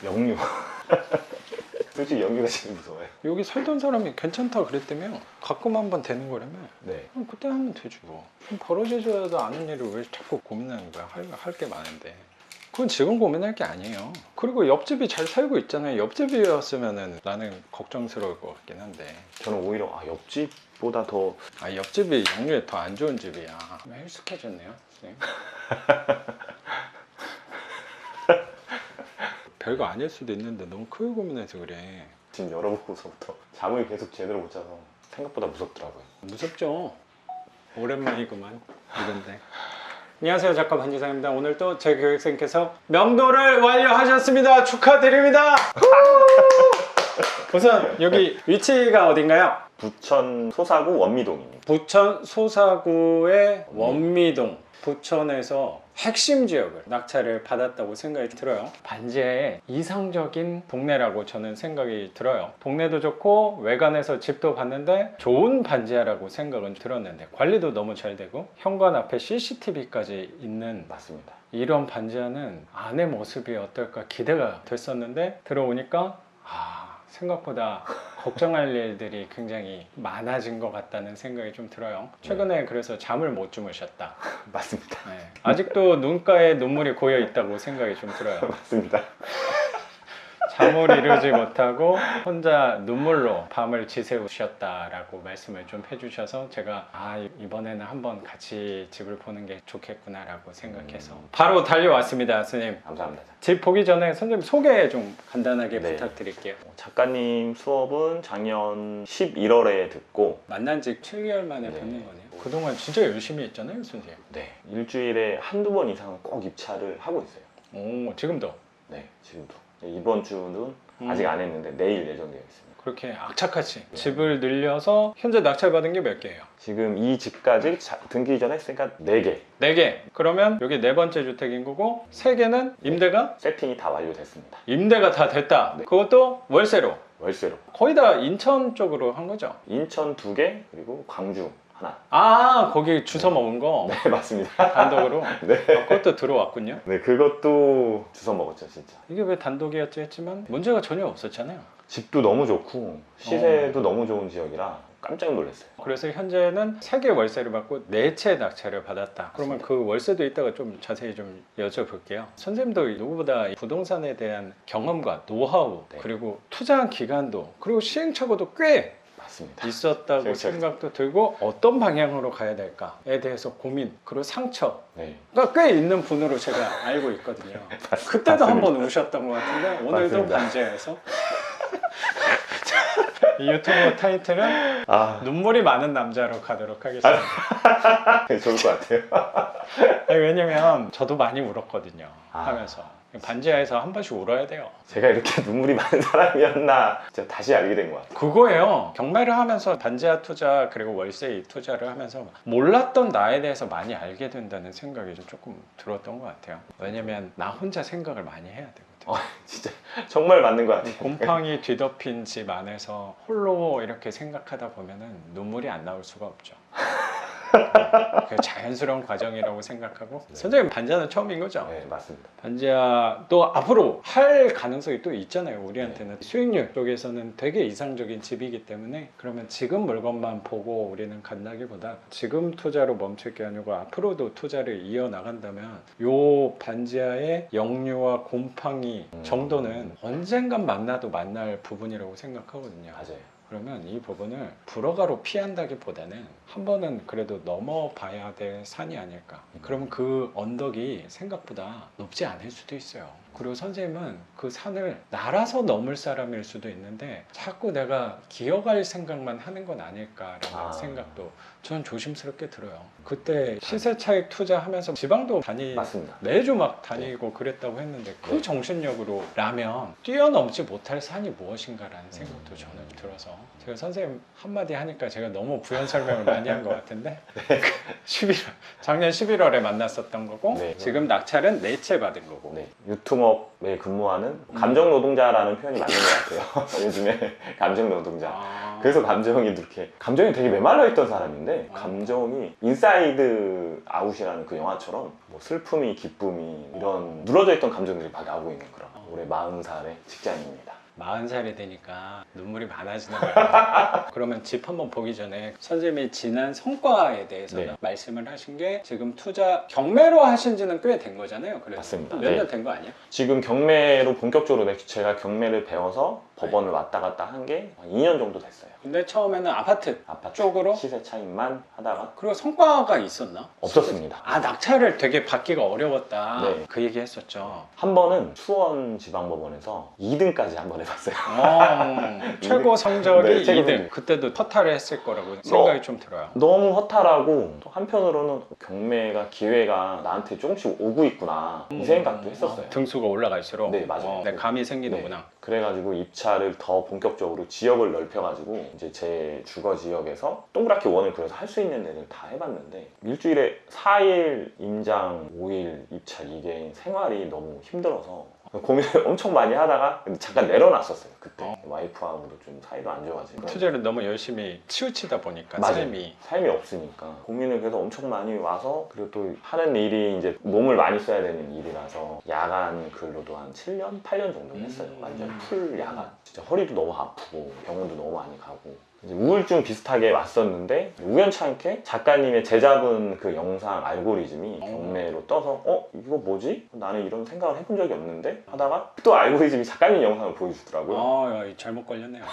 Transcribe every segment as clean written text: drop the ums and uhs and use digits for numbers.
영유. 솔직히 영유가 제일 무서워요. 여기 살던 사람이 괜찮다 그랬다며 가끔 한번 되는 거라며. 네. 그럼 그때 하면 되지 뭐. 좀 벌어져도 않은 일을 왜 자꾸 고민하는 거야. 할 게 많은데. 그건 지금 고민할 게 아니에요. 그리고 옆집이 잘 살고 있잖아요. 옆집이었으면 나는 걱정스러울 것 같긴 한데. 저는 오히려 옆집보다 더 옆집이 영유에 더 안 좋은 집이야. 익숙해졌네요, 선생님. 별거 아닐 수도 있는데 너무 크게 고민해서 그래. 지금 열어보고서부터 잠을 계속 제대로 못 자서 생각보다 무섭더라고요. 무섭죠? 오랜만이구만 이건데. 안녕하세요, 작가 반지상입니다. 오늘 또 제 교육생께서 명도를 완료하셨습니다. 축하드립니다. 우선 여기 위치가 어딘가요? 부천 소사구 원미동입니다. 부천 소사구의 원미동. 부천에서 핵심 지역을 낙찰을 받았다고 생각이 들어요. 반지하의 이상적인 동네라고 저는 생각이 들어요. 동네도 좋고 외관에서 집도 봤는데 좋은 반지하라고 생각은 들었는데 관리도 너무 잘 되고 현관 앞에 CCTV까지 있는 맞습니다. 이런 반지하는 안의 모습이 어떨까 기대가 됐었는데 들어오니까 생각보다 걱정할 일들이 굉장히 많아진 것 같다는 생각이 좀 들어요. 최근에 그래서 잠을 못 주무셨다. 맞습니다. 네. 아직도 눈가에 눈물이 고여 있다고 생각이 좀 들어요. 맞습니다. 잠을 이루지 못하고 혼자 눈물로 밤을 지새우셨다라고 말씀을 좀 해주셔서 제가 이번에는 한번 같이 집을 보는 게 좋겠구나라고 생각해서 바로 달려왔습니다. 선생님, 감사합니다. 집 보기 전에 선생님 소개 좀 간단하게 네. 부탁드릴게요. 작가님 수업은 작년 11월에 듣고 만난 지 7개월 만에 네. 뵙는 거네요. 그동안 진짜 열심히 했잖아요, 선생님. 네, 일주일에 한두 번 이상은 꼭 입찰을 하고 있어요. 오, 지금도 네, 지금도. 이번 주는 아직 안 했는데 내일 예정되어 있습니다. 그렇게 악착같이 집을 늘려서 현재 낙찰받은 게 몇 개예요? 지금 이 집까지 등기 이전에 했으니까 4개 4개. 그러면 여기 네 번째 주택인 거고 3개는 임대가? 세팅이 다 완료됐습니다. 임대가 다 됐다. 네. 그것도 월세로. 월세로. 거의 다 인천 쪽으로 한 거죠? 인천 2개 그리고 광주 하나. 거기 주워 먹은 거 네, 맞습니다. 단독으로? 네. 그것도 들어왔군요. 네, 그것도 주워 먹었죠, 진짜. 이게 왜 단독이었지 했지만 문제가 전혀 없었잖아요. 집도 너무 좋고 시세도 너무 좋은 지역이라 깜짝 놀랐어요. 그래서 현재는 3개 월세를 받고 4채 낙찰을 받았다. 그러면 그 월세도 이따가 좀 자세히 좀 여쭤볼게요. 선생님도 누구보다 부동산에 대한 경험과 노하우, 네. 그리고 투자한 기간도, 그리고 시행착오도 꽤 맞습니다. 있었다고 생각도 들고 어떤 방향으로 가야 될까에 대해서 고민, 그리고 상처가 네. 꽤 있는 분으로 제가 알고 있거든요. 그때도 한번 우셨던 것 같은데 오늘도 맞습니다. 반지하에서 이 유튜브 타이틀은 눈물이 많은 남자로 가도록 하겠습니다. 좋을 것 같아요. 왜냐면 저도 많이 울었거든요. 하면서 반지하에서 한 번씩 울어야 돼요. 제가 이렇게 눈물이 많은 사람이었나 제가 다시 알게 된 것 같아요. 그거예요. 경매를 하면서 반지하 투자 그리고 월세 투자를 하면서 몰랐던 나에 대해서 많이 알게 된다는 생각이 좀 조금 들었던 것 같아요. 왜냐면 나 혼자 생각을 많이 해야 되거든요. 진짜 정말 맞는 것 같아요. 곰팡이 뒤덮인 집 안에서 홀로 이렇게 생각하다 보면은 눈물이 안 나올 수가 없죠. 그 자연스러운 과정이라고 생각하고. 선생님 반지하는 처음인 거죠? 네, 맞습니다. 반지하 또 앞으로 할 가능성이 또 있잖아요. 우리한테는 수익률 쪽에서는 되게 이상적인 집이기 때문에 그러면 지금 물건만 보고 우리는 간다기보다 지금 투자로 멈출 게 아니고 앞으로도 투자를 이어나간다면 요 반지하의 역류와 곰팡이 정도는 언젠간 만나도 만날 부분이라고 생각하거든요. 맞아요. 그러면 이 부분을 불허가로 피한다기보다는 한 번은 그래도 넘어봐야 될 산이 아닐까. 그러면 그 언덕이 생각보다 높지 않을 수도 있어요. 그리고 선생님은 그 산을 날아서 넘을 사람일 수도 있는데 자꾸 내가 기어갈 생각만 하는 건 아닐까라는 생각도 저는 조심스럽게 들어요. 그때 시세 차익 투자하면서 지방도 맞습니다. 매주 막 다니고 그랬다고 했는데 그 정신력으로 라면 뛰어넘지 못할 산이 무엇인가라는 생각도 저는 들어서 제가 선생님 한마디 하니까 제가 너무 부연 설명을 많이 한 것 같은데 11월, 작년 11월에 만났었던 거고 네. 지금 낙찰은 4채 받은 거고 네, 유통업에 근무하는 감정 노동자라는 표현이 맞는 것 같아요. 요즘에 감정 노동자. 아, 그래서 감정이 이렇게 감정이 되게 메말라 있던 사람인데 감정이 인사이드 아웃이라는 그 영화처럼 뭐 슬픔이 기쁨이 이런 누러져 있던 감정들이 막 나오고 있는 그런 올해 40살의 직장인입니다. 40살이 되니까 눈물이 많아지는 거예요. 그러면 집 한번 보기 전에 선생님이 지난 성과에 대해서 네. 말씀을 하신 게 지금 투자 경매로 하신 지는 꽤 된 거잖아요. 그래서 맞습니다. 몇 네. 년 된 거 아니야? 지금 경매로 본격적으로 제가 경매를 배워서 법원을 왔다 갔다 한 게 2년 정도 됐어요. 근데 처음에는 아파트 아파트 쪽으로? 시세 차익만 하다가 그리고 성과가 있었나? 없었습니다. 아, 낙찰을 되게 받기가 어려웠다. 네. 그 얘기 했었죠. 한 번은 수원지방법원에서 2등까지 한 번 해봤어요. 최고 성적이 네, 최고 2등. 성적. 그때도 허탈을 했을 거라고 생각이 좀 들어요. 너무 허탈하고 또 한편으로는 경매가 기회가 나한테 조금씩 오고 있구나 이 생각도 했었어요. 등수가 올라갈수록 네, 맞아요. 네, 감이 생기는구나. 네. 그래가지고 입찰을 더 본격적으로 지역을 넓혀가지고 이제 제 주거 지역에서 동그랗게 원을 그려서 할 수 있는 데를 다 해봤는데 일주일에 4일 임장 5일 입찰 이게 생활이 너무 힘들어서 고민을 엄청 많이 하다가 근데 잠깐 내려놨었어요. 그때 와이프하고도 좀 사이도 안 좋아지고 투자를 너무 열심히 치우치다 보니까 맞아요. 삶이 없으니까 고민을 그래서 엄청 많이 와서 그리고 또 하는 일이 이제 몸을 많이 써야 되는 일이라서 야간 근로도 한 7년, 8년 정도 했어요. 완전 풀 야간. 진짜 허리도 너무 아프고 병원도 너무 많이 가고 이제 우울증 비슷하게 왔었는데 우연찮게 작가님의 제작은 그 영상 알고리즘이 경매로 떠서 이거 뭐지? 나는 이런 생각을 해본 적이 없는데 하다가 또 알고리즘이 작가님 영상을 보여주더라고요. 야, 잘못 걸렸네요.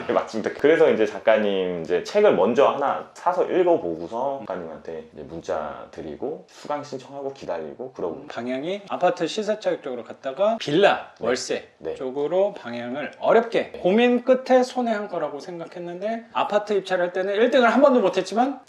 네, 맞습니다. 그래서 이제 작가님 이제 책을 먼저 하나 사서 읽어보고서 작가님한테 이제 문자 드리고 수강 신청하고 기다리고 그러고 방향이 아파트 시세차익 쪽으로 갔다가 빌라, 월세 네. 쪽으로 방향을 어렵게 고민 끝에 손해한 거라고 생각했는데 아파트 입찰할 때는 1등을 한 번도 못했지만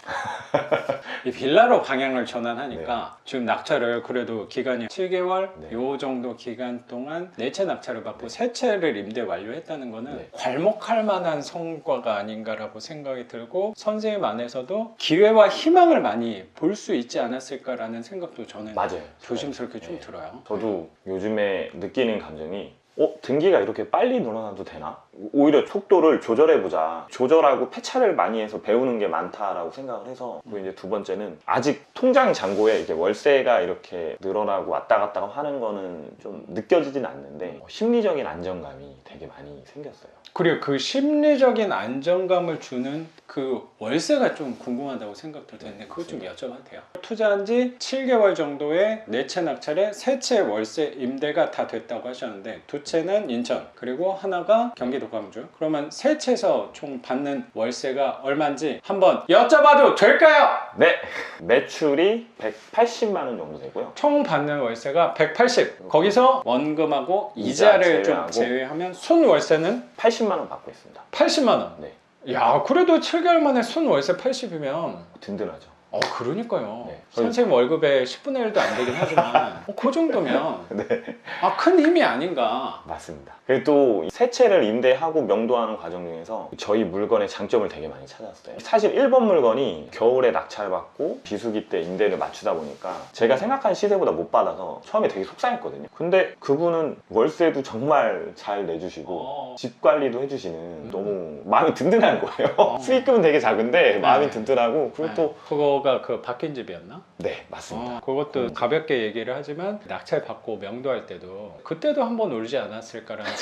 이 빌라로 방향을 전환하니까 지금 낙찰을 그래도 기간이 7개월 네. 요 정도 기간 동안 4채 낙찰을 받고 3채를 임대 완료했다는 거는 네. 괄목할 만한 성과가 아닌가라고 생각이 들고 선생님 안에서도 기회와 희망을 많이 볼 수 있지 않았을까라는 생각도 저는 맞아요. 조심스럽게 좀 네. 들어요. 저도 요즘에 느끼는 감정이 등기가 이렇게 빨리 늘어나도 되나? 오히려 속도를 조절해보자. 조절하고 폐차를 많이 해서 배우는 게 많다라고 생각을 해서 그리고 이제 두 번째는 아직 통장 잔고에 이렇게 월세가 이렇게 늘어나고 왔다 갔다 하는 거는 좀 느껴지진 않는데 심리적인 안정감이 되게 많이 생겼어요. 그리고 그 심리적인 안정감을 주는 그 월세가 좀 궁금하다고 생각도 되는데 그것 좀 여쭤봐도 돼요. 투자한 지 7개월 정도에 4채 낙찰에 3채 월세 임대가 다 됐다고 하셨는데 2채는 인천 그리고 하나가 경기도 광주. 그러면 3채에서 총 받는 월세가 얼마인지 한번 여쭤봐도 될까요? 네! 매출이 180만 원 정도 되고요. 총 받는 월세가 180. 거기서 원금하고 이자를 좀 제외하고. 제외하면 순 월세는 80만 원 받고 있습니다. 80만 원. 네. 야, 그래도 7개월 만에 순 월세 80이면 든든하죠. 그러니까요. 네. 선생님 월급의 10분의 1도 안 되긴 하지만 그 정도면 네. 큰 힘이 아닌가. 맞습니다. 그리고 또 새 채를 임대하고 명도하는 과정 중에서 저희 물건의 장점을 되게 많이 찾았어요. 사실 1번 물건이 겨울에 낙찰받고 비수기 때 임대를 맞추다 보니까 제가 생각한 시세보다 못 받아서 처음에 되게 속상했거든요. 근데 그분은 월세도 정말 잘 내주시고 집 관리도 해주시는 너무 마음이 든든한 거예요. 수익금은 되게 작은데 마음이 든든하고 그리고 또 그거가 그 바뀐 집이었나? 네, 맞습니다. 그것도 가볍게 얘기를 하지만 낙찰 받고 명도할 때도 그때도 한번 울지 않았을까라는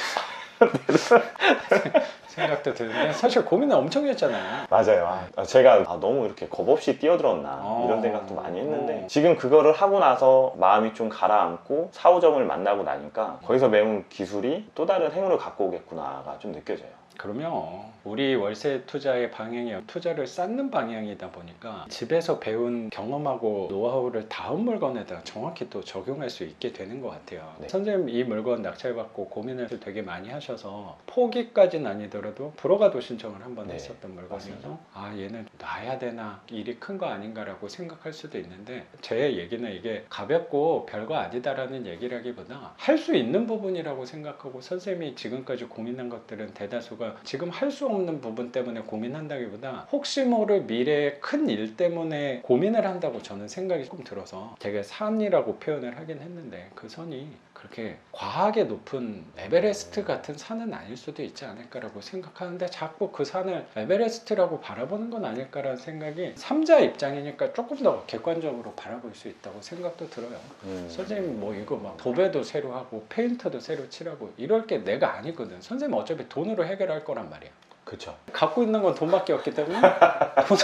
생각도 드는데 사실 고민은 엄청 했잖아요. 맞아요. 제가 너무 이렇게 겁없이 뛰어들었나 이런 생각도 많이 했는데 지금 그거를 하고 나서 마음이 좀 가라앉고 사오점을 만나고 나니까 거기서 배운 기술이 또 다른 행운을 갖고 오겠구나가 좀 느껴져요. 그러면 우리 월세 투자의 방향이 투자를 쌓는 방향이다 보니까 집에서 배운 경험하고 노하우를 다음 물건에다 정확히 또 적용할 수 있게 되는 것 같아요. 네. 선생님 이 물건 낙찰받고 고민을 되게 많이 하셔서 포기까지는 아니더라도 불허가도 신청을 한번 네, 했었던 물건이어서 얘는 놔야 되나 일이 큰 거 아닌가라고 생각할 수도 있는데 제 얘기는 이게 가볍고 별거 아니다라는 얘기라기보다 할 수 있는 부분이라고 생각하고 선생님이 지금까지 고민한 것들은 대다수가 그래서 지금 할 수 없는 부분 때문에 고민한다기보다 혹시 모를 미래의 큰 일 때문에 고민을 한다고 저는 생각이 조금 들어서 되게 산이라고 표현을 하긴 했는데 그 선이 그렇게 과하게 높은 에베레스트 같은 산은 아닐 수도 있지 않을까라고 생각하는데 자꾸 그 산을 에베레스트라고 바라보는 건 아닐까라는 생각이 삼자 입장이니까 조금 더 객관적으로 바라볼 수 있다고 생각도 들어요. 선생님 뭐 이거 막 도배도 새로 하고 페인터도 새로 칠하고 이럴 게 내가 아니거든. 선생님 어차피 돈으로 해결할 거란 말이야. 그렇죠. 갖고 있는 건 돈밖에 없기 때문에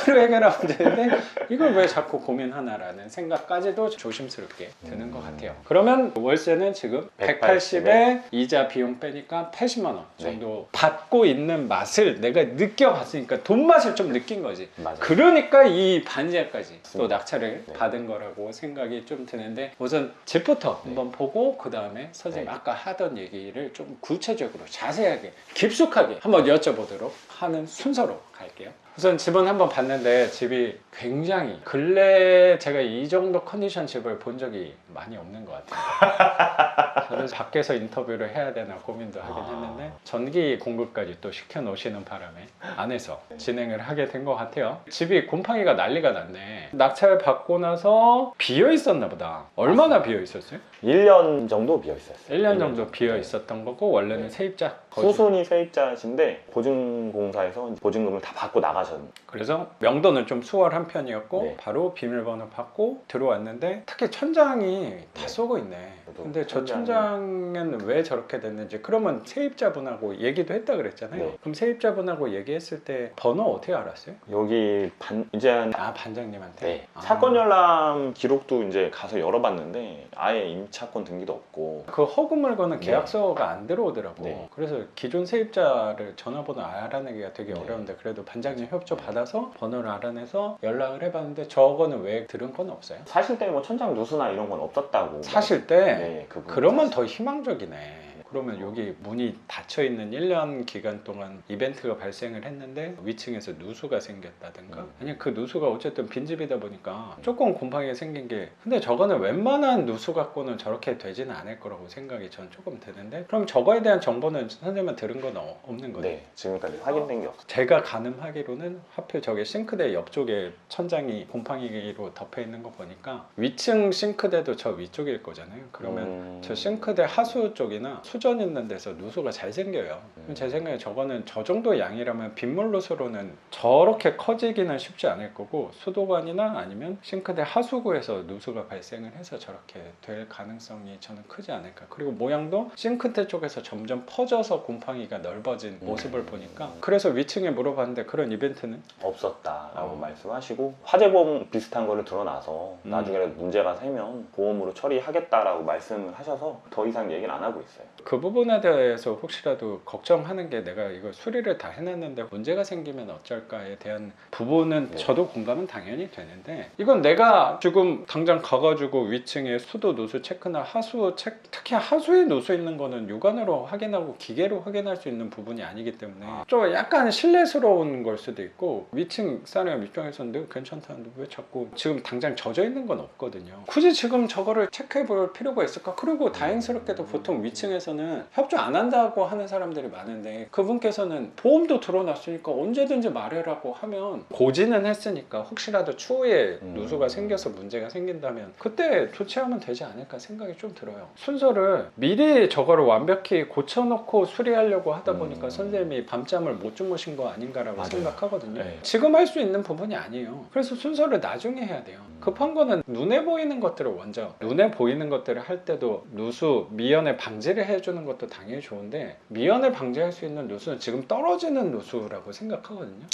돈으로 해결하면 되는데 이걸 왜 자꾸 고민하나라는 생각까지도 조심스럽게 드는 것 같아요. 그러면 월세는 지금 180에 이자 비용 빼니까 80만 원 정도 받고 있는 맛을 내가 느껴봤으니까 돈 맛을 좀 느낀 거지. 맞아요. 그러니까 이 반지하까지 또 맞습니다. 낙찰을 네. 받은 거라고 생각이 좀 드는데 우선 집부터 한번 보고 그 다음에 선생님 아까 하던 얘기를 좀 구체적으로 자세하게 깊숙하게 한번 여쭤보도록 하는 순서로 갈게요. 우선 집은 한번 봤는데 집이 굉장히 근래 제가 이 정도 컨디션 집을 본 적이 많이 없는 것 같아요. 저는 밖에서 인터뷰를 해야 되나 고민도 하긴 했는데 전기 공급까지 또 시켜 놓으시는 바람에 안에서 진행을 하게 된 것 같아요. 집이 곰팡이가 난리가 났네. 낙찰 받고 나서 비어 있었나 보다. 얼마나 비어 있었어요? 1년 정도 비어 있었어요. 1년 정도 비어 있었던 거고 원래는 네. 세입자 후순위 세입자신데 보증공사에서 보증금을 다 받고 나가셨는. 그래서 명도는 좀 수월한 편이었고 네. 바로 비밀번호 받고 들어왔는데 특히 천장이 다 쏘고 있네. 저도 근데 저 천장이- 천장은 왜 저렇게 됐는지 그러면 세입자분하고 얘기도 했다 그랬잖아요. 네. 그럼 세입자분하고 얘기했을 때 번호 어떻게 알았어요? 여기 이제 반장님한테? 네. 아. 사건 열람 기록도 이제 가서 열어봤는데 아예 임차권 등기도 없고. 그 허금을 거는 네. 계약서가 안 들어오더라고. 네. 그래서 기존 세입자를 전화번호 알아내기가 되게 네. 어려운데 그래도 반장님 협조 받아서 번호를 알아내서 연락을 해봤는데 저거는 왜 들은 건 없어요? 사실 때 뭐 천장 누수나 이런 건 없었다고. 사실 때 네, 그분 그러면 더 희망적이네. 그러면 여기 문이 닫혀 있는 1년 기간 동안 이벤트가 발생을 했는데 위층에서 누수가 생겼다든가 아니 그 누수가 어쨌든 빈집이다 보니까 조금 곰팡이가 생긴 게 근데 저거는 웬만한 누수 갖고는 저렇게 되지는 않을 거라고 생각이 전 조금 드는데 그럼 저거에 대한 정보는 선생님한테 들은 건 없는 거예요? 네, 지금까지 확인된 게 없어요. 제가 가늠하기로는 하필 저게 싱크대 옆쪽에 천장이 곰팡이로 덮여 있는 거 보니까 위층 싱크대도 저 위쪽일 거잖아요. 그러면 저 싱크대 하수 쪽이나 수전 있는 데서 누수가 잘 생겨요. 그럼 제 생각에 저거는 저 정도 양이라면 빗물 누수로는 저렇게 커지기는 쉽지 않을 거고 수도관이나 아니면 싱크대 하수구에서 누수가 발생을 해서 저렇게 될 가능성이 저는 크지 않을까. 그리고 모양도 싱크대 쪽에서 점점 퍼져서 곰팡이가 넓어진 모습을 보니까 그래서 위층에 물어봤는데 그런 이벤트는 없었다라고 말씀하시고 화재보험 비슷한 거를 드러나서 나중에 문제가 생기면 보험으로 처리하겠다라고 말씀을 하셔서 더 이상 얘기는 안 하고 있어요. 그 부분에 대해서 혹시라도 걱정하는 게 내가 이거 수리를 다 해놨는데 문제가 생기면 어쩔까에 대한 부분은 네. 저도 공감은 당연히 되는데 이건 내가 지금 당장 가가지고 위층에 수도 누수 체크나 하수 체크 특히 하수에 누수 있는 거는 육안으로 확인하고 기계로 확인할 수 있는 부분이 아니기 때문에 좀 약간 신뢰스러운 걸 수도 있고 위층 사람 입장에서는 내가 괜찮다는데 왜 자꾸 지금 당장 젖어 있는 건 없거든요. 굳이 지금 저거를 체크해 볼 필요가 있을까? 그리고 다행스럽게도 보통 위층에서는 협조 안 한다고 하는 사람들이 많은데 그분께서는 보험도 들어놨으니까 언제든지 말해라고 하면 고지는 했으니까 혹시라도 추후에 누수가 생겨서 문제가 생긴다면 그때 조치하면 되지 않을까 생각이 좀 들어요. 순서를 미리 저거를 완벽히 고쳐놓고 수리하려고 하다 보니까 선생님이 밤잠을 못 주무신 거 아닌가라고 맞아요. 생각하거든요. 네. 지금 할 수 있는 부분이 아니에요. 그래서 순서를 나중에 해야 돼요. 급한 거는 눈에 보이는 것들을 먼저 눈에 보이는 것들을 할 때도 누수 미연에 방지를 해주는 것도 당연히 좋은데 미연을 방지할 수 있는 누수는 지금 떨어지는 누수라고 생각하거든요.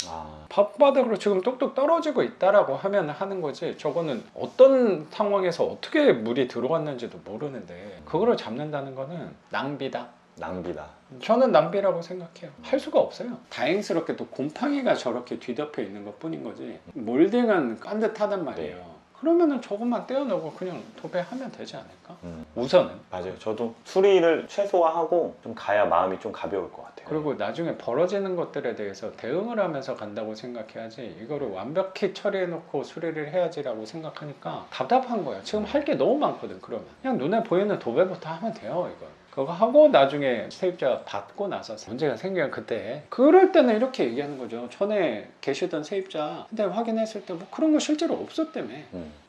밭바닥으로 지금 뚝뚝 떨어지고 있다라고 하면 하는 거지 저거는 어떤 상황에서 어떻게 물이 들어왔는지도 모르는데 그거를 잡는다는 거는 낭비다. 낭비다. 저는 낭비라고 생각해요. 할 수가 없어요. 다행스럽게도 곰팡이가 저렇게 뒤덮여 있는 것 뿐인 거지 몰딩은 깐듯하단 말이에요. 네. 그러면은 저것만 떼어내고 그냥 도배하면 되지 않을까? 우선은. 맞아요. 저도 수리를 최소화하고 좀 가야 마음이 좀 가벼울 것 같아요. 그리고 나중에 벌어지는 것들에 대해서 대응을 하면서 간다고 생각해야지 이거를 완벽히 처리해놓고 수리를 해야지라고 생각하니까 답답한 거야. 지금 할 게 너무 많거든. 그러면 그냥 눈에 보이는 도배부터 하면 돼요. 이거 그거 하고 나중에 세입자 받고 나서 문제가 생기면 그때 그럴 때는 이렇게 얘기하는 거죠. 전에 계시던 세입자 근데 확인했을 때 뭐 그런 거 실제로 없었다며.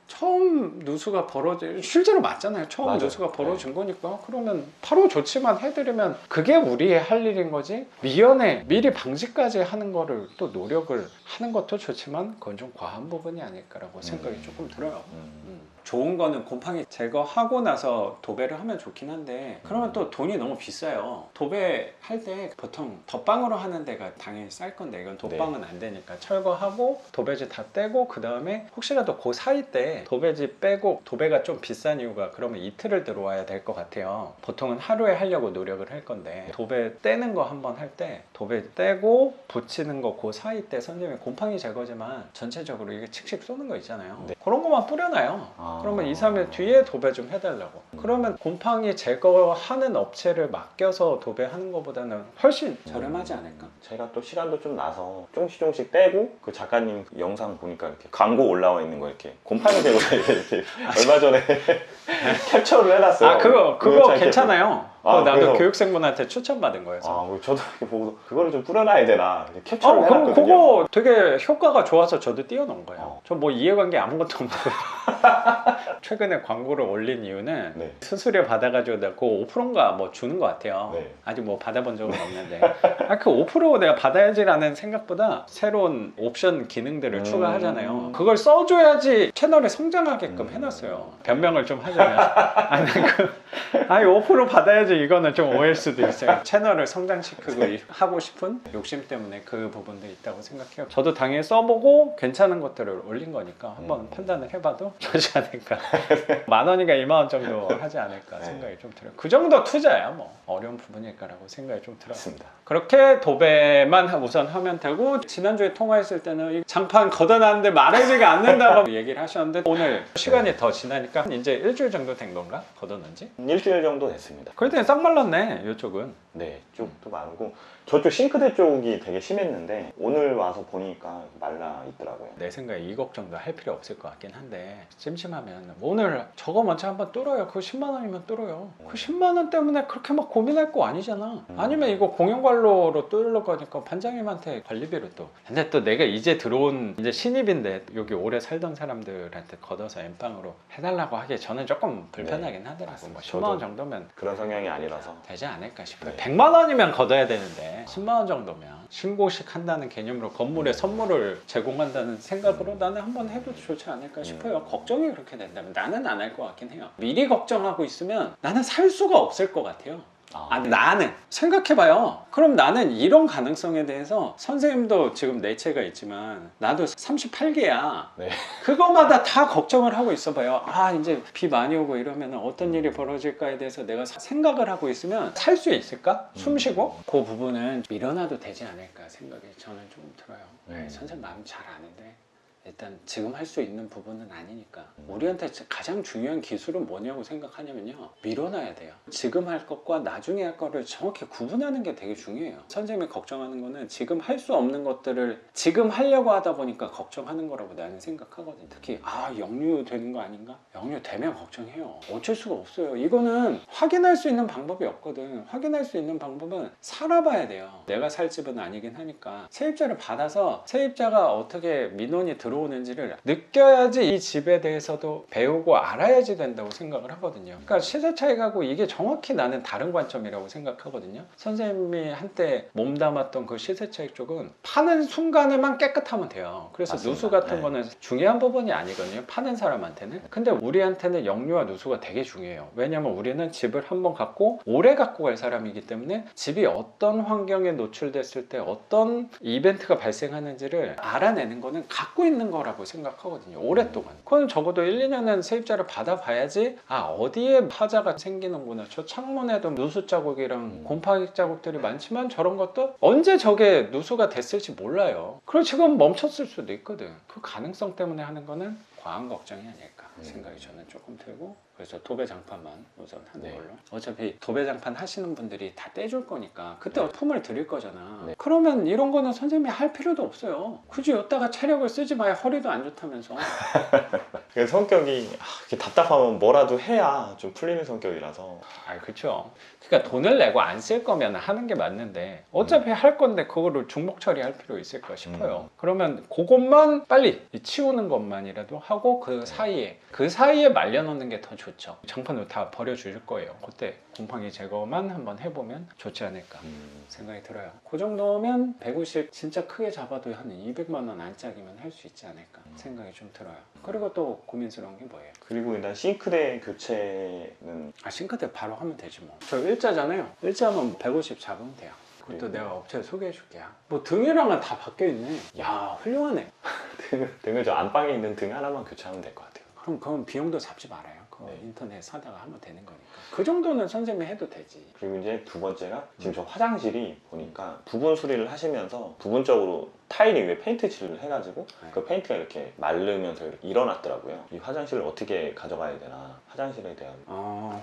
처음 누수가 벌어져 실제로 맞잖아요. 처음 맞아요. 누수가 벌어진 거니까 그러면 바로 조치만 해드리면 그게 우리의 할 일인 거지. 미리 방지까지 하는 거를 또 노력을 하는 것도 좋지만 그건 좀 과한 부분이 아닐까라고 생각이 조금 들어요. 좋은 거는 곰팡이 제거하고 나서 도배를 하면 좋긴 한데 그러면 또 돈이 너무 비싸요. 도배할 때 보통 덧방으로 하는 데가 당연히 쌀 건데 이건 덧방은 안 되니까 철거하고 도배지 다 떼고 그 다음에 혹시라도 그 사이 때 도배지 빼고 도배가 좀 비싼 이유가 그러면 이틀을 들어와야 될 것 같아요. 보통은 하루에 하려고 노력을 할 건데 도배 떼는 거 한번 할 때 도배 떼고 붙이는 거 그 사이 때 선생님이 곰팡이 제거지만 전체적으로 이게 칙칙 쏘는 거 있잖아요. 네. 그런 것만 뿌려놔요. 그러면 2, 3일 뒤에 도배 좀 해달라고. 그러면 곰팡이 제거하는 업체를 맡겨서 도배하는 것보다는 훨씬 저렴하지 않을까? 제가 또 시간도 좀 나서 조금씩 떼고 그 작가님 영상 보니까 이렇게 광고 올라와 있는 거 이렇게 곰팡이 제거 이렇게 얼마 전에 캡처를 해놨어요. 아 그거 괜찮아요. 그거 나도 그래서- 교육생분한테 추천받은 거예요. 저도 이렇게 보고 그거를 좀 뿌려놔야 되나 이렇게 캡처를 그럼 해놨거든요. 그거 되게 효과가 좋아서 저도 띄워놓은 거예요. 어. 저 뭐 이해관계 아무것도 없는데 최근에 광고를 올린 이유는 네. 수수료 받아가지고 내가 그 5%인가 뭐 주는 것 같아요. 네. 아직 뭐 받아본 적은 없는데 그 5% 내가 받아야지라는 생각보다 새로운 옵션 기능들을 추가하잖아요. 그걸 써줘야지 채널이 성장하게끔 해놨어요. 변명을 좀 하자면 아니 5% 받아야지 이거는 좀 오해일 수도 있어요. 채널을 성장시키고 하고 싶은 욕심 때문에 그 부분도 있다고 생각해요. 저도 당연히 써보고 괜찮은 것들을 올린 거니까 한번 판단을 해봐도 좋지 않을까. 10,000원이가 20,000원 정도 하지 않을까 생각이 좀 들어요. 그 정도 투자야 뭐 어려운 부분일까라고 생각이 좀 들어요. 맞습니다. 그렇게 도배만 우선 하면 되고 지난주에 통화했을 때는 이 장판 걷어놨는데 말하지가 않는다고 얘기를 하셨는데 오늘 시간이 더 지나니까 이제 일주일 정도 된 건가? 걷어놓은지? 일주일 정도 됐습니다. 그럴 땐 싹 말랐네 이쪽은. 네, 쪽도 마르고 저쪽 싱크대 쪽이 되게 심했는데 오늘 와서 보니까 말라 있더라고요. 내 생각에 이 걱정도 할 필요 없을 것 같긴 한데 찜찜하면 오늘 저거 먼저 한번 뚫어요. 그거 10만 원이면 뚫어요. 그 10만 원 때문에 그렇게 막 고민할 거 아니잖아. 아니면 이거 공용관로로 뚫으려고 하니까 반장님한테 관리비를 또. 근데 또 내가 이제 들어온 이제 신입인데 여기 오래 살던 사람들한테 걷어서 엠빵으로 해달라고 하기에 저는 조금 불편하긴 하더라고. 뭐 10만 원 정도면 그런 성향이 아니라서. 되지 않을까 싶어요. 네. 100만 원이면 걷어야 되는데 10만 원 정도면 신고식 한다는 개념으로 건물에 선물을 제공한다는 생각으로 나는 한번 해봐도 좋지 않을까 싶어요. 걱정이 그렇게 된다면 나는 안 할 것 같긴 해요. 미리 걱정하고 있으면 나는 살 수가 없을 것 같아요. 나는 생각해봐요. 그럼 나는 이런 가능성에 대해서 선생님도 지금 4채가 있지만 나도 38개야. 네. 그거마다 다 걱정을 하고 있어봐요. 이제 비 많이 오고 이러면 어떤 일이 벌어질까에 대해서 내가 생각을 하고 있으면 살 수 있을까? 숨 쉬고? 그 부분은 밀어놔도 되지 않을까 생각이 저는 좀 들어요. 선생님 마음 잘 아는데 일단 지금 할 수 있는 부분은 아니니까 우리한테 가장 중요한 기술은 뭐냐고 생각하냐면요, 밀어놔야 돼요. 지금 할 것과 나중에 할 거를 정확히 구분하는 게 되게 중요해요. 선생님이 걱정하는 거는 지금 할 수 없는 것들을 지금 하려고 하다 보니까 걱정하는 거라고 나는 생각하거든요. 특히 역류 되는 거 아닌가? 역류 되면 걱정해요. 어쩔 수가 없어요. 이거는 확인할 수 있는 방법이 없거든. 확인할 수 있는 방법은 살아봐야 돼요. 내가 살 집은 아니긴 하니까 세입자를 받아서 세입자가 어떻게 민원이 들어오는지를 느껴야지 이 집에 대해서도 배우고 알아야지 된다고 생각을 하거든요. 그러니까 시세 차익하고 이게 정확히 나는 다른 관점이라고 생각하거든요. 선생님이 한때 몸담았던 그 시세 차익 쪽은 파는 순간에만 깨끗하면 돼요. 그래서 맞습니다. 누수 같은 네. 거는 중요한 부분이 아니거든요. 파는 사람한테는. 근데 우리한테는 역류와 누수가 되게 중요해요. 왜냐면 우리는 집을 한번 갖고 오래 갖고 갈 사람이기 때문에 집이 어떤 환경에 노출됐을 때 어떤 이벤트가 발생하는지를 알아내는 거는 갖고 있는 거라고 생각하거든요. 오랫동안. 그건 적어도 1, 2년은 세입자를 받아봐야지 어디에 하자가 생기는구나. 저 창문에도 누수 자국이랑 곰팡이 자국들이 많지만 저런 것도 언제 저게 누수가 됐을지 몰라요. 그리고 지금 멈췄을 수도 있거든. 그 가능성 때문에 하는 거는 과한 걱정이 아닐까 생각이 저는 조금 들고, 그래서 도배장판만 우선 하는 걸로. 어차피 도배장판 하시는 분들이 다 떼줄 거니까 그때 품을 드릴 거잖아. 그러면 이런 거는 선생님이 할 필요도 없어요. 굳이 여기다가 체력을 쓰지 마야 허리도 안 좋다면서. 그 성격이 이렇게 답답하면 뭐라도 해야 좀 풀리는 성격이라서. 아, 그렇죠. 그러니까 돈을 내고 안 쓸 거면 하는 게 맞는데 어차피 할 건데 그거를 중복 처리할 필요 있을까 싶어요. 그러면 그것만 빨리 치우는 것만이라도 하고 그 사이에 말려놓는 게 더 좋죠. 장판으로 다 버려주실 거예요. 그때 곰팡이 제거만 한번 해보면 좋지 않을까 생각이 들어요. 그 정도면 150 진짜 크게 잡아도 한 200만 원 안짝이면 할 수 있지 않을까 생각이 좀 들어요. 그리고 또 고민스러운 게 뭐예요? 그리고 일단 싱크대 교체는 싱크대 바로 하면 되지 뭐. 저 일자잖아요. 일자면 150 잡으면 돼요. 그것도 그리고 내가 업체 소개해 줄게요. 뭐 등이랑은 다 바뀌어 있네. 야, 훌륭하네. 등을 저 안방에 있는 등 하나만 교체하면 될 것 같아요. 그럼 그건 비용도 잡지 말아요. 그거 네. 인터넷 사다가 하면 되는 거니까. 그 정도는 선생님이 해도 되지. 그리고 이제 두 번째가 지금 저 화장실이 보니까 부분 수리를 하시면서 부분적으로 타일이 위에 페인트 칠을 해가지고 네. 그 페인트가 이렇게 마르면서 이렇게 일어났더라고요. 이 화장실을 어떻게 가져가야 되나, 화장실에 대한.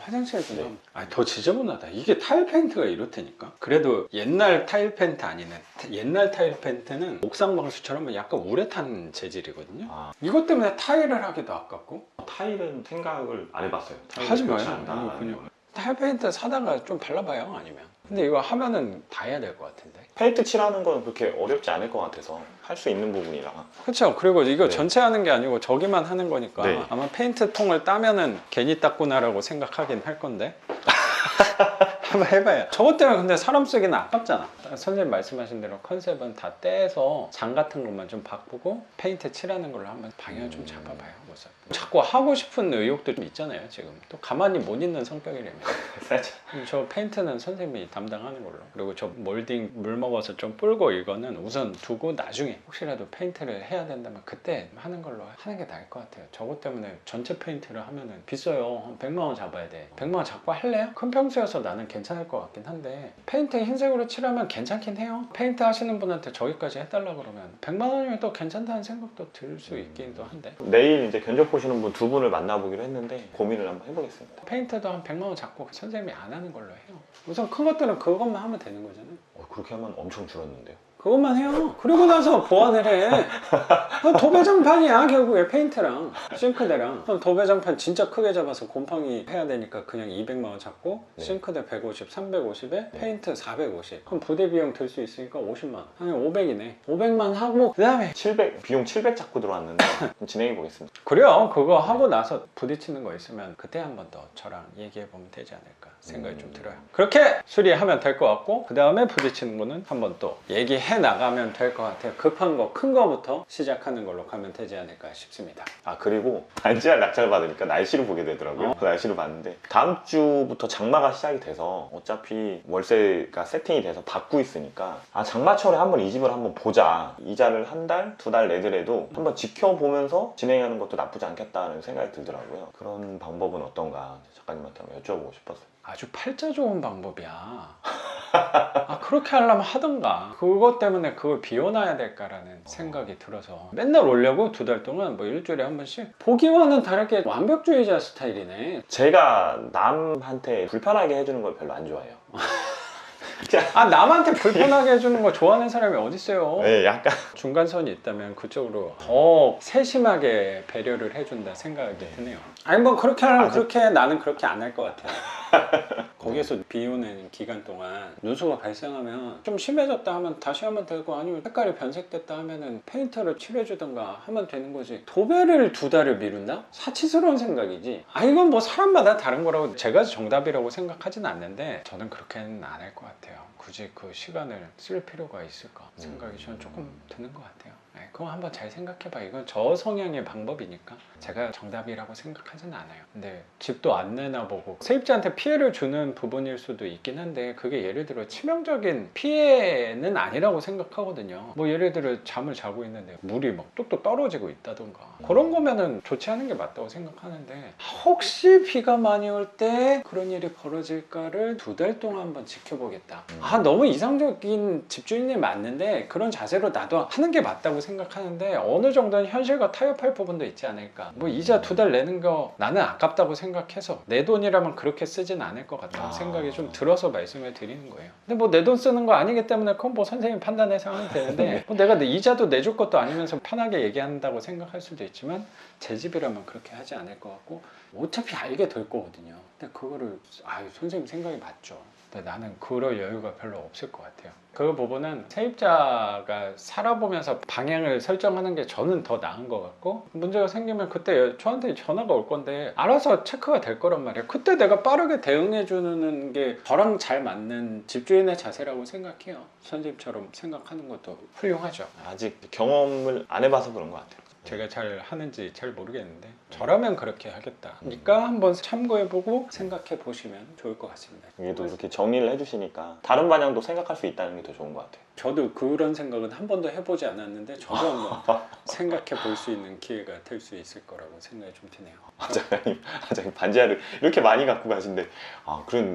화장실도 네. 더 지저분하다. 이게 타일 페인트가 이렇다니까. 그래도 옛날 타일 페인트 아니네. 옛날 타일 페인트는 옥상 방수처럼 약간 우레탄 재질이거든요. 이것 때문에 타일을 하기도 아깝고. 타일은 생각을 안 해봤어요. 타일을 하지 마요. 교체한다. 아니, 그냥 타일 페인트 사다가 좀 발라봐요. 아니면. 근데 이거 하면은 다 해야 될 것 같은데. 페인트 칠하는 건 그렇게 어렵지 않을 것 같아서 할 수 있는 부분이라. 그렇죠. 그리고 이거 네. 전체 하는 게 아니고 저기만 하는 거니까 네. 아마 페인트 통을 따면은 괜히 땄구나라고 생각하긴 할 건데. 한번 해봐요. 저것 때문에 근데 사람 쓰기는 아깝잖아. 선생님 말씀하신 대로 컨셉은 다 떼서 장 같은 것만 좀 바꾸고 페인트 칠하는 걸로 한번 방향을 좀 잡아봐요. 모습. 자꾸 하고 싶은 의욕도 좀 있잖아요. 지금 또 가만히 못 있는 성격이라면. 살짝. 저 페인트는 선생님이 담당하는 걸로. 그리고 저 몰딩 물 먹어서 좀 불고 이거는 우선 두고 나중에 혹시라도 페인트를 해야 된다면 그때 하는 걸로 하는 게 나을 것 같아요. 저것 때문에 전체 페인트를 하면은 비싸요. 한 100만 원 잡아야 돼. 100만 원 잡고 할래요? 큰 평수여서 나는 괜찮을 것 같긴 한데 페인트 흰색으로 칠하면 괜찮긴 해요. 페인트 하시는 분한테 저기까지 해달라 그러면 100만 원이면 또 괜찮다는 생각도 들 수 있기도 한데 내일 이제 견적 보시는 분 두 분을 만나보기로 했는데 고민을 한번 해보겠습니다. 페인트도 한 100만 원 잡고 선생님이 안 하는 걸로 해요. 우선 큰 것들은 그것만 하면 되는 거잖아요. 그렇게 하면 엄청 줄었는데요. 그것만 해요. 그리고 나서 보완을 해. 도배장판이야 결국에 페인트랑 싱크대랑. 도배장판 진짜 크게 잡아서 곰팡이 해야 되니까 그냥 200만 원 잡고 네. 싱크대 150, 350에 페인트 450. 그럼 부대 비용 들 수 있으니까 50만 원. 아니 500이네. 500만 하고 그 다음에 700 비용 700 잡고 들어왔는데 좀 진행해 보겠습니다. 그래요. 그거 하고 나서 부딪히는 거 있으면 그때 한 번 더 저랑 얘기해 보면 되지 않을까 생각이 좀 들어요. 그렇게 수리하면 될 것 같고 그 다음에 부딪히는 거는 한 번 또 얘기해 나가면 될 것 같아요. 급한 거, 큰 거부터 시작하는 걸로 가면 되지 않을까 싶습니다. 그리고 반지하 낙찰 받으니까 날씨를 보게 되더라고요. 날씨를 봤는데 다음 주부터 장마가 시작이 돼서 어차피 월세가 세팅이 돼서 받고 있으니까 장마철에 한번 이 집을 한번 보자. 이자를 한 달, 두 달 내더라도 한번 지켜보면서 진행하는 것도 나쁘지 않겠다는 생각이 들더라고요. 그런 방법은 어떤가 작가님한테 한번 여쭤보고 싶었어요. 아주 팔자 좋은 방법이야. 그렇게 하려면 하던가. 그것 때문에 그걸 비워놔야 될까라는 생각이 들어서 맨날 오려고 두 달 동안 뭐 일주일에 한 번씩 보기와는 다르게 완벽주의자 스타일이네. 제가 남한테 불편하게 해주는 걸 별로 안 좋아해요. 남한테 불편하게 해주는 거 좋아하는 사람이 어딨어요. 네, 약간 중간선이 있다면 그쪽으로 더 세심하게 배려를 해준다 생각이 드네요. 아니 뭐 그렇게 하려면 그렇게 나는 그렇게 안 할 것 같아요. 거기에서 비 오는 기간 동안 누수가 발생하면 좀 심해졌다 하면 다시 하면 되고 아니면 색깔이 변색됐다 하면은 페인터를 칠해주던가 하면 되는 거지. 도배를 두 달을 미룬다? 사치스러운 생각이지. 이건 뭐 사람마다 다른 거라고 제가 정답이라고 생각하진 않는데 저는 그렇게는 안 할 것 같아요. 굳이 그 시간을 쓸 필요가 있을까 생각이 저는 조금 드는 것 같아요. 그거 한번 잘 생각해봐. 이건 저 성향의 방법이니까 제가 정답이라고 생각하진 않아요. 근데 집도 안 내놔보고 세입자한테 피해를 주는 부분일 수도 있긴 한데 그게 예를 들어 치명적인 피해는 아니라고 생각하거든요. 뭐 예를 들어 잠을 자고 있는데 물이 막 뚝뚝 떨어지고 있다던가 그런 거면은 조치하는 게 맞다고 생각하는데 혹시 비가 많이 올 때 그런 일이 벌어질까를 두 달 동안 한번 지켜보겠다. 너무 이상적인 집주인이 맞는데 그런 자세로 나도 하는 게 맞다고 생각하는데 어느 정도는 현실과 타협할 부분도 있지 않을까. 뭐 이자 2달 내는 거 나는 아깝다고 생각해서 내 돈이라면 그렇게 쓰진 않을 것 같다는 생각이 좀 들어서 말씀을 드리는 거예요. 근데 뭐 내 돈 쓰는 거 아니기 때문에 그건 뭐 선생님 판단해서 하면 되는데 뭐 내가 내 이자도 내줄 것도 아니면서 편하게 얘기한다고 생각할 수도 있지만 제 집이라면 그렇게 하지 않을 것 같고 어차피 알게 될 거거든요. 근데 그거를 선생님 생각이 맞죠. 근데 나는 그럴 여유가 별로 없을 것 같아요. 그 부분은 세입자가 살아보면서 방향을 설정하는 게 저는 더 나은 것 같고 문제가 생기면 그때 저한테 전화가 올 건데 알아서 체크가 될 거란 말이에요. 그때 내가 빠르게 대응해 주는 게 저랑 잘 맞는 집주인의 자세라고 생각해요. 선생님처럼 생각하는 것도 훌륭하죠. 아직 경험을 안 해봐서 그런 것 같아요. 제가 잘 하는지 잘 모르겠는데 저라면 그렇게 하겠다. 그러니까 한번 참고해보고 생각해 보시면 좋을 것 같습니다. 이게도 이렇게 정리를 해주시니까 다른 방향도 생각할 수 있다는 게 더 좋은 것 같아요. 저도 그런 생각은 한 번도 해보지 않았는데 저도 한번 생각해 볼 수 있는 기회가 될 수 있을 거라고 생각이 좀 드네요. 과장님 반지하를 이렇게 많이 갖고 가신데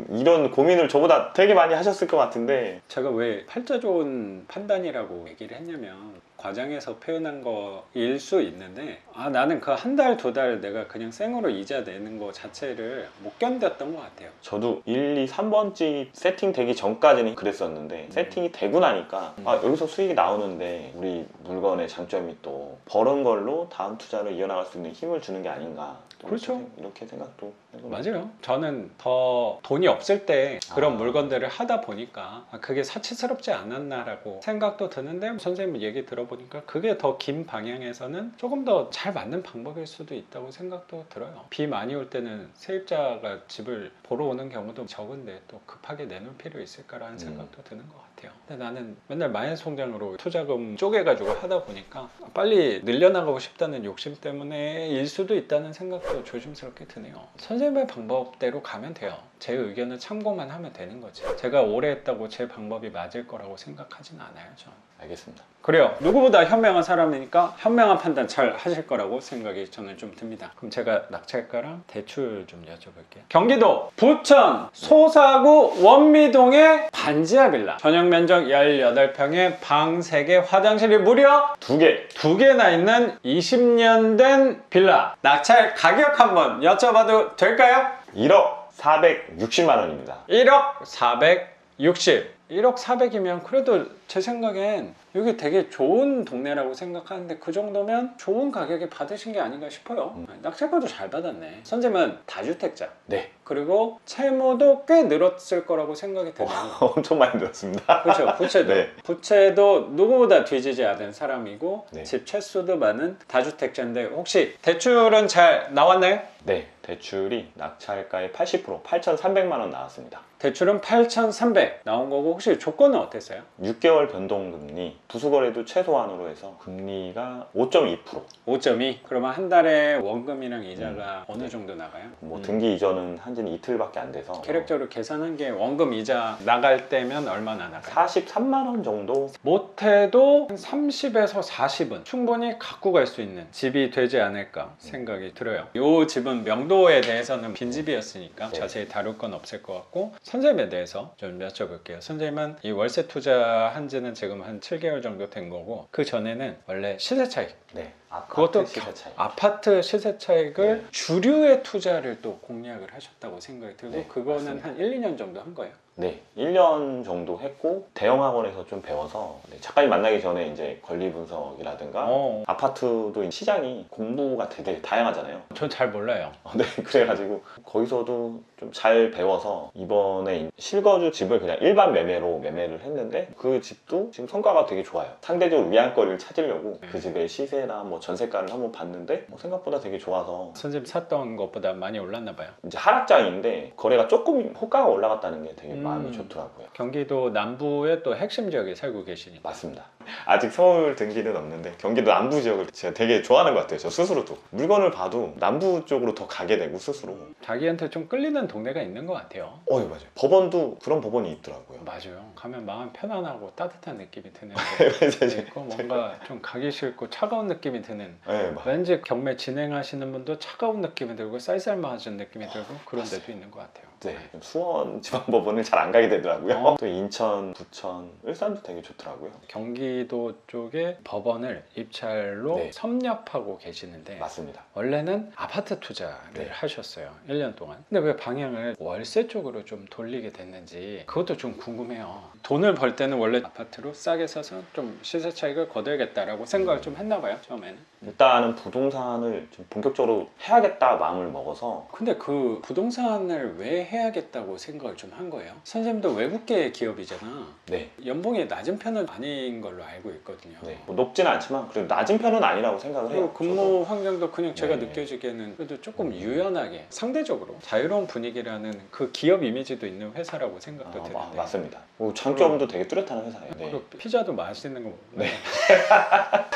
이런 고민을 저보다 되게 많이 하셨을 것 같은데 제가 왜 팔자 좋은 판단이라고 얘기를 했냐면 과장해서 표현한 거일 수 있는데 나는 그 한 달, 2달 내가 그냥 생으로 이자 내는 거 자체를 못 견뎠던 것 같아요. 저도 1, 2, 3번 집 세팅되기 전까지는 그랬었는데 세팅이 되고 나니까 여기서 수익이 나오는데 우리 물건의 장점이 또 버는 걸로 다음 투자를 이어나갈 수 있는 힘을 주는 게 아닌가. 그렇죠. 이렇게 생각도 맞아요. 저는 더 돈이 없을 때 그런 물건들을 하다 보니까 그게 사치스럽지 않았나라고 생각도 드는데 선생님 얘기 들어보니까 그게 더 긴 방향에서는 조금 더 잘 맞는 방법일 수도 있다고 생각도 들어요. 비 많이 올 때는 세입자가 집을 보러 오는 경우도 적은데 또 급하게 내놓을 필요 있을까라는 생각도 드는 것 같아요. 근데 나는 맨날 마연송장으로 투자금 쪼개가지고 하다 보니까 빨리 늘려나가고 싶다는 욕심 때문에 일 수도 있다는 생각도 조심스럽게 드네요. 선생님의 방법대로 가면 돼요. 제 의견은 참고만 하면 되는 거지. 제가 오래 했다고 제 방법이 맞을 거라고 생각하진 않아요. 전. 알겠습니다. 그래요. 누구보다 현명한 사람이니까 현명한 판단 잘 하실 거라고 생각이 저는 좀 듭니다. 그럼 제가 낙찰가랑 대출 좀 여쭤볼게요. 경기도 부천 소사구 원미동의 반지하 빌라. 전용 면적 18평에 방 3개, 화장실이 무려 2개. 2개나 있는 20년 된 빌라. 낙찰 가격 한번 여쭤봐도 될까요? 1억 460만 원입니다. 1억 460. 1억 400이면 그래도 제 생각엔 여기 되게 좋은 동네라고 생각하는데 그 정도면 좋은 가격에 받으신 게 아닌가 싶어요. 낙찰가도 잘 받았네. 선생님은 다주택자. 네. 그리고 채무도 꽤 늘었을 거라고 생각이 드네요. 엄청 많이 들었습니다. 그렇죠. 부채도. 네. 부채도 누구보다 뒤지지 않은 사람이고 네. 집 채수도 많은 다주택자인데 혹시 대출은 잘 나왔나요? 네. 대출이 낙찰가의 80% 8,300만 원 나왔습니다. 대출은 8,300 나온 거고 혹시 조건은 어땠어요? 6개월 변동금리, 부수거래도 최소한으로 해서 금리가 5.2%. 5.2? 그러면 한 달에 원금이랑 이자가 어느 정도 나가요? 뭐 등기 이전은 한 지는 이틀밖에 안 돼서 계획적으로 계산한 게 원금 이자 나갈 때면 얼마나 나가요? 43만 원 정도? 못해도 한 30에서 40은 충분히 갖고 갈 수 있는 집이 되지 않을까 생각이 들어요. 이 집은 명도에 대해서는 빈집이었으니까 네. 자세히 다룰 건 없을 것 같고 선생님에 대해서 좀 여쭤볼게요. 선생님은 이 월세 투자한 지는 지금 한 7개월 정도 된 거고 그 전에는 원래 시세 차익 네. 그것도 시세 차이. 아파트 시세 차익을 네. 주류의 투자를 또 공략을 하셨다고 생각이 들고 네, 그거는 맞습니다. 한 1, 2년 정도 한 거예요. 네, 1년 정도 했고 대형 학원에서 좀 배워서 작가님 만나기 전에 이제 권리 분석이라든가 아파트도 시장이 공부가 되게 다양하잖아요. 전 잘 몰라요. 네, 그래가지고 거기서도 좀 잘 배워서 이번에 실거주 집을 그냥 일반 매매로 매매를 했는데 그 집도 지금 성과가 되게 좋아요. 상대적으로 위안거리를 찾으려고 그 집의 시세나 뭐 전세가를 한번 봤는데 생각보다 되게 좋아서 선생님 샀던 것보다 많이 올랐나 봐요. 이제 하락장인데 거래가 조금 호가가 올라갔다는 게 되게 마음이 좋더라고요. 경기도 남부의 또 핵심 지역에 살고 계시니까. 맞습니다. 아직 서울 등기는 없는데 경기도 남부 지역을 제가 되게 좋아하는 것 같아요. 저 스스로도 물건을 봐도 남부 쪽으로 더 가게 되고 스스로. 자기한테 좀 끌리는 동네가 있는 것 같아요. 맞아요. 법원도 그런 법원이 있더라고요. 맞아요. 가면 마음 편안하고 따뜻한 느낌이 드는 맞아요. 있고 뭔가 좀 가기 싫고 차가운 느낌이 드는 네, 맞아요. 왠지 경매 진행하시는 분도 차가운 느낌이 들고 쌀쌀맞은 느낌이 들고 그런 데도 있는 것 같아요. 네, 수원 지방법원을 잘 안 가게 되더라고요. 또 인천, 부천, 일산도 되게 좋더라고요. 경기 경기도 쪽에 법원을 입찰로 네. 섭렵하고 계시는데 맞습니다. 원래는 아파트 투자를 네. 하셨어요. 1년 동안. 근데 왜 방향을 월세 쪽으로 좀 돌리게 됐는지 그것도 좀 궁금해요. 돈을 벌 때는 원래 아파트로 싸게 사서 좀 시세 차익을 거둬야겠다라고 생각을 좀 했나 봐요, 처음에는. 일단은 부동산을 좀 본격적으로 해야겠다 마음을 먹어서 근데 그 부동산을 왜 해야겠다고 생각을 좀 한 거예요? 선생님도 외국계 기업이잖아. 네. 연봉이 낮은 편은 아닌 걸로 알고 있거든요. 네. 뭐 높진 않지만 그래도 낮은 편은 아니라고 생각을 해요. 그리고 근무 환경도 그냥 제가 네. 느껴지기에는 그래도 조금 유연하게 상대적으로 자유로운 분위기라는 그 기업 이미지도 있는 회사라고 생각도 드는데 맞습니다. 뭐 장점도 되게 뚜렷한 회사예요. 네. 그리고 피자도 맛있는 거 먹고 네.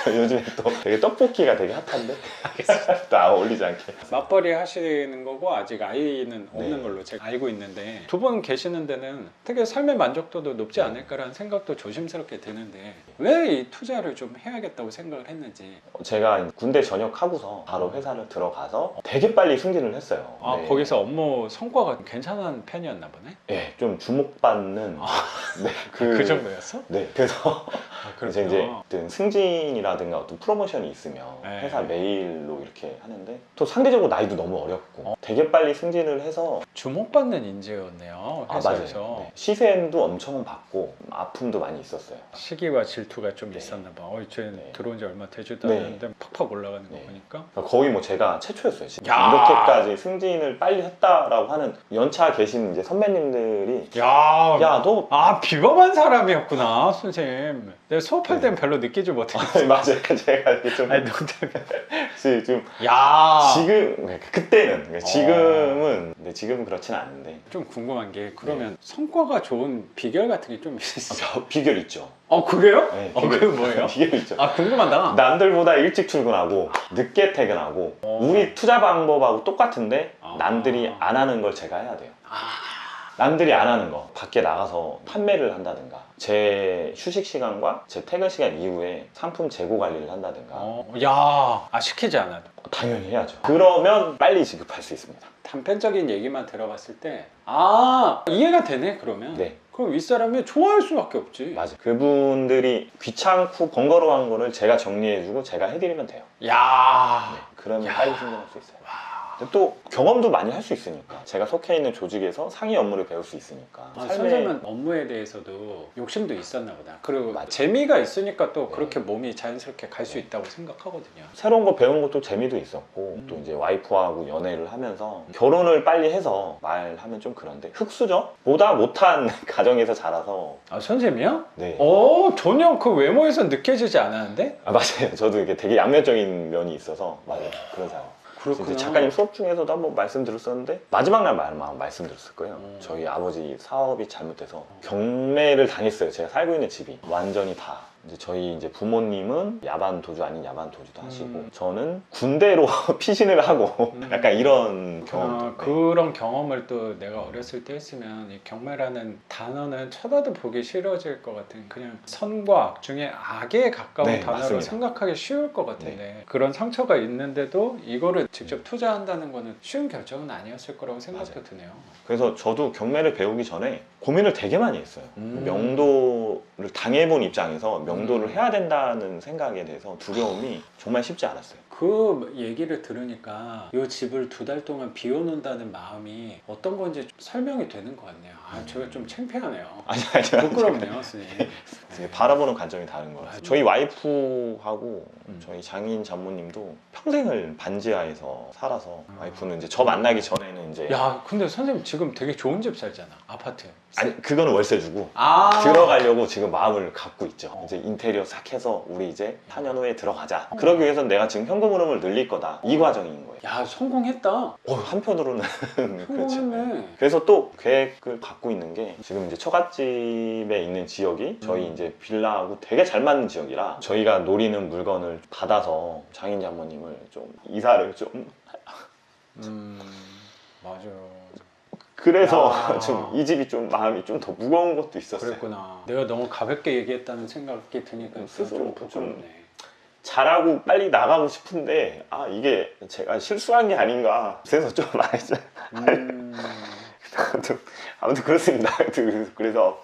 요즘에 또 되게 떡볶이가 되게 핫한데 또 어울리지 않게. 맞벌이 하시는 거고 아직 아이는 없는 네. 걸로 제가 알고 있는데 두 분 계시는 데는 되게 삶의 만족도도 높지 않을까라는 생각도 조심스럽게 드는데 왜 이 투자를 좀 해야겠다고 생각을 했는지. 제가 군대 전역하고서 바로 회사를 들어가서 되게 빨리 승진을 했어요. 아 네. 거기서 업무 성과가 괜찮은 편이었나 보네. 네, 좀 주목받는 네, 그 정도였어? 네, 그래서 아, 이제 어떤 승진이라든가 어떤 프로모션이 있으면 네. 회사 메일로 이렇게 하는데 또 상대적으로 나이도 너무 어렸고 되게 빨리 승진을 해서 주목받는 인재였네요. 회사에서. 맞아요. 네. 시샘도 엄청 받고 아픔도 많이 있었어요. 시기와 질투가 좀 네. 있었나 봐. 쟤 네. 들어온 지 얼마 되지도 네. 않았는데 팍팍 올라가는 거 네. 보니까. 거의 뭐 제가 최초였어요. 진짜. 야! 이렇게까지 승진을 빨리 했다라고 하는 연차 계신 이제 선배님들이 야, 너 비범한 사람이었구나, 선생님. 내가 수업할 네. 때는 별로 느끼지 못했어. 맞아요. 제가 이게 좀 아니, 농담이야. 좀 야! 지금 그때는 지금은 근데 지금은 그렇진 않은데 좀 궁금한 게 그러면 성과가 좋은 비결 같은 게 좀 있어요? 비결 있죠. 그래요? 네, 그게 뭐예요? 비결 있죠. 궁금하다. 남들보다 일찍 출근하고 늦게 퇴근하고 우리 투자 방법하고 똑같은데 남들이 안 하는 걸 제가 해야 돼요. 남들이 안 하는 거 밖에 나가서 판매를 한다든가 제 휴식 시간과 제 퇴근 시간 이후에 상품 재고 관리를 한다든가 시키지 않아도. 당연히 해야죠. 그러면 빨리 지급할 수 있습니다. 단편적인 얘기만 들어봤을 때 이해가 되네 그러면. 네. 그럼 윗사람이 좋아할 수밖에 없지. 맞아요. 그분들이 귀찮고 번거로운 거를 제가 정리해주고 제가 해드리면 돼요. 야. 그러면 야. 빨리 승진할 수 있어요. 근데 또 경험도 많이 할 수 있으니까 제가 속해 있는 조직에서 상위 업무를 배울 수 있으니까 선생님은 업무에 대해서도 욕심도 있었나 보다. 그리고 맞아요. 재미가 있으니까 또 네. 그렇게 몸이 자연스럽게 갈 수 있다고 생각하거든요. 새로운 거 배우는 것도 재미도 있었고 또 이제 와이프하고 연애를 하면서 결혼을 빨리 해서 말하면 좀 그런데 흙수저? 보다 못한 가정에서 자라서 선생님이요? 네. 전혀 그 외모에서 느껴지지 않았는데? 맞아요. 저도 이게 되게 양면적인 면이 있어서 맞아요. 그런 사람. 그렇구나. 이제 작가님 수업 중에서도 한번 말씀드렸었는데 마지막 날 말씀드렸을 거예요. 저희 아버지 사업이 잘못돼서 경매를 당했어요. 제가 살고 있는 집이 완전히 다. 이제 저희 이제 부모님은 야반 도주 아닌 야반 도주도 하시고 저는 군대로 피신을 하고 약간 이런 경험. 그런 경험을 또 내가 어렸을 때 했으면 이 경매라는 단어는 쳐다도 보기 싫어질 것 같은 그냥 선과 악 중에 악에 가까운 네, 단어로 맞습니다. 생각하기 쉬울 것 같은데 그런 상처가 있는데도 이거를 직접 투자한다는 거는 쉬운 결정은 아니었을 거라고 생각도 맞아요. 드네요. 그래서 저도 경매를 배우기 전에 고민을 되게 많이 했어요. 명도를 당해본 입장에서 명도를 해야 된다는 생각에 대해서 두려움이 정말 쉽지 않았어요. 그 얘기를 들으니까 이 집을 2달 동안 비워놓는다는 마음이 어떤 건지 설명이 되는 것 같네요. 제가 좀 창피하네요. 아니. 부끄럽네요, 선생님. 바라보는 관점이 다른 것 같아요. 저희 와이프하고 저희 장인 장모님도 평생을 반지하에서 살아서 와이프는 이제 저 만나기 전에는 이제 근데 선생님 지금 되게 좋은 집 살잖아. 아파트. 아니 그거는 월세 주고 들어가려고 지금 마음을 갖고 있죠. 이제 인테리어 싹 해서 우리 이제 4년 후에 들어가자. 그러기 위해서는 내가 지금 현금 흐름을 늘릴 거다. 이 과정인 거예요. 성공했다. 한편으로는 그렇죠. 성공했네. 그래서 또 계획을 갖고 있는 게 지금 이제 처갓집에 있는 지역이 저희 이제 빌라하고 되게 잘 맞는 지역이라 저희가 노리는 물건을 받아서 장인 장모님을 좀 이사를 좀 맞아요. 그래서 좀 이 집이 좀 마음이 좀 더 무거운 것도 있었어요. 그랬구나. 내가 너무 가볍게 얘기했다는 생각이 드니까 스스로 좀 부끄럽네. 잘하고 빨리 나가고 싶은데 이게 제가 실수한 게 아닌가 그래서 좀 많이 아무튼 그렇습니다. 그래서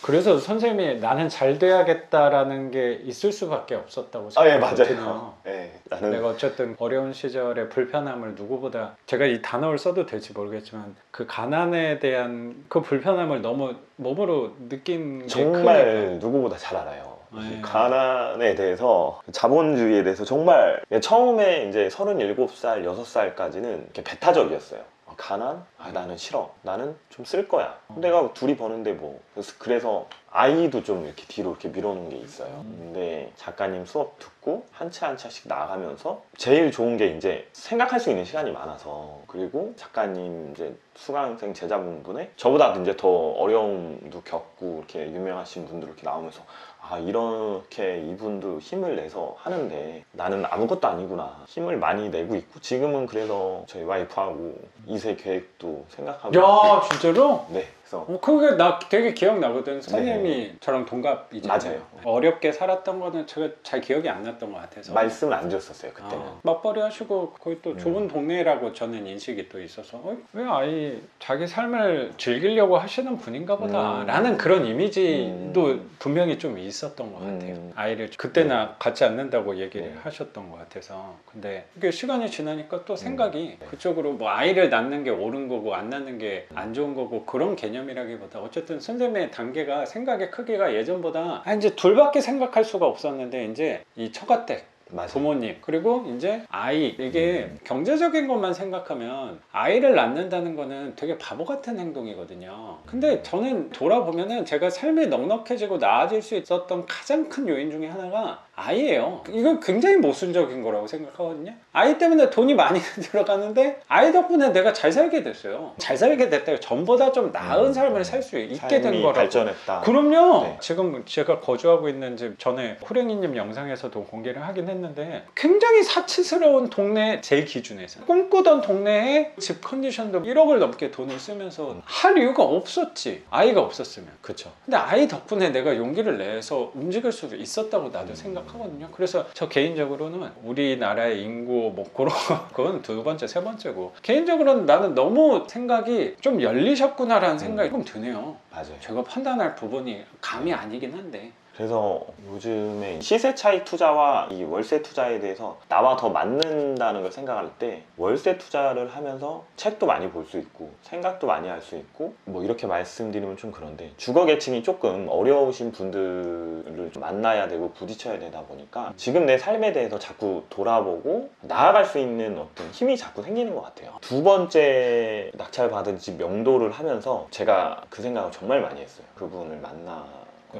그래서 선생님이 나는 잘 돼야겠다라는 게 있을 수밖에 없었다고 아, 예, 생각하거든요. 맞아요. 예, 나는 내가 어쨌든 어려운 시절의 불편함을 누구보다 제가 이 단어를 써도 될지 모르겠지만 그 가난에 대한 그 불편함을 너무 몸으로 느낀 게 정말 크니까. 누구보다 잘 알아요. 네. 이 가난에 대해서, 자본주의에 대해서 정말 처음에 이제 37살, 6살까지는 이렇게 배타적이었어요. 가난? 아, 나는 싫어. 나는 좀 쓸 거야. 내가 둘이 버는데 뭐. 그래서 아이도 좀 이렇게 뒤로 이렇게 밀어놓은 게 있어요. 근데 작가님 수업 듣고 한 차 한 차씩 나가면서 제일 좋은 게 이제 생각할 수 있는 시간이 많아서, 그리고 작가님 이제 수강생 제자분분의 저보다 이제 더 어려움도 겪고 이렇게 유명하신 분들 이렇게 나오면서 아, 이렇게 이분도 힘을 내서 하는데 나는 아무것도 아니구나. 힘을 많이 내고 있고, 지금은 그래서 저희 와이프하고 2세 계획도 생각하고 야, 진짜로? 네, 그래서 그게 나 되게 기억나거든. 선생님이 저랑 동갑이잖아요. 맞아요. 어렵게 살았던 거는 제가 잘 기억이 안 났던 것 같아서. 말씀을 안 드렸었어요 그때는. 맞벌이 하시고 거기 또 좋은 동네라고 저는 인식이 또 있어서 왜 아이 자기 삶을 즐기려고 하시는 분인가 보다 라는 그런 이미지도 분명히 좀 있었던 것 같아요. 아이를 그때나 갖지 않는다고 얘기를 하셨던 것 같아서. 근데 이게 시간이 지나니까 또 생각이 그쪽으로 뭐 아이를 낳는 게 옳은 거고 안 낳는 게 안 좋은 거고 그런 개념이라기보다 어쨌든 선생님의 단계가 생각의 크기가 예전보다 이제 둘밖에 생각할 수가 없었는데 이제 이 처가댁 맞아요. 부모님 그리고 이제 아이 이게 경제적인 것만 생각하면 아이를 낳는다는 거는 되게 바보 같은 행동이거든요. 근데 저는 돌아보면은 제가 삶이 넉넉해지고 나아질 수 있었던 가장 큰 요인 중에 하나가 아이예요. 이건 굉장히 모순적인 거라고 생각하거든요. 아이 때문에 돈이 많이 들어가는데 아이 덕분에 내가 잘 살게 됐어요. 잘 살게 됐다. 전보다 좀 나은 삶을 살 수 있게 된 거라고. 발전했다. 그럼요. 네. 지금 제가 거주하고 있는 집 전에 호랭이님 영상에서도 공개를 하긴 했는데 굉장히 사치스러운 동네 제 기준에서 꿈꾸던 동네에 집 컨디션도 1억을 넘게 돈을 쓰면서 할 이유가 없었지. 아이가 없었으면. 그렇죠. 근데 아이 덕분에 내가 용기를 내서 움직일 수 있었다고 나도 생각하거든요. 그래서 저 개인적으로는 우리나라의 인구 뭐 그런 그건 두 번째, 세 번째고 개인적으로는 나는 너무 생각이 좀 열리셨구나라는 생각이 좀 드네요. 맞아요. 제가 판단할 부분이 감이 아니긴 한데. 그래서 요즘에 시세 차익 투자와 이 월세 투자에 대해서 나와 더 맞는다는 걸 생각할 때 월세 투자를 하면서 책도 많이 볼 수 있고 생각도 많이 할 수 있고 뭐 이렇게 말씀드리면 좀 그런데 주거 계층이 조금 어려우신 분들을 좀 만나야 되고 부딪혀야 되다 보니까 지금 내 삶에 대해서 자꾸 돌아보고 나아갈 수 있는 어떤 힘이 자꾸 생기는 것 같아요. 두 번째 낙찰받은 집 명도를 하면서 제가 그 생각을 정말 많이 했어요. 그분을 만나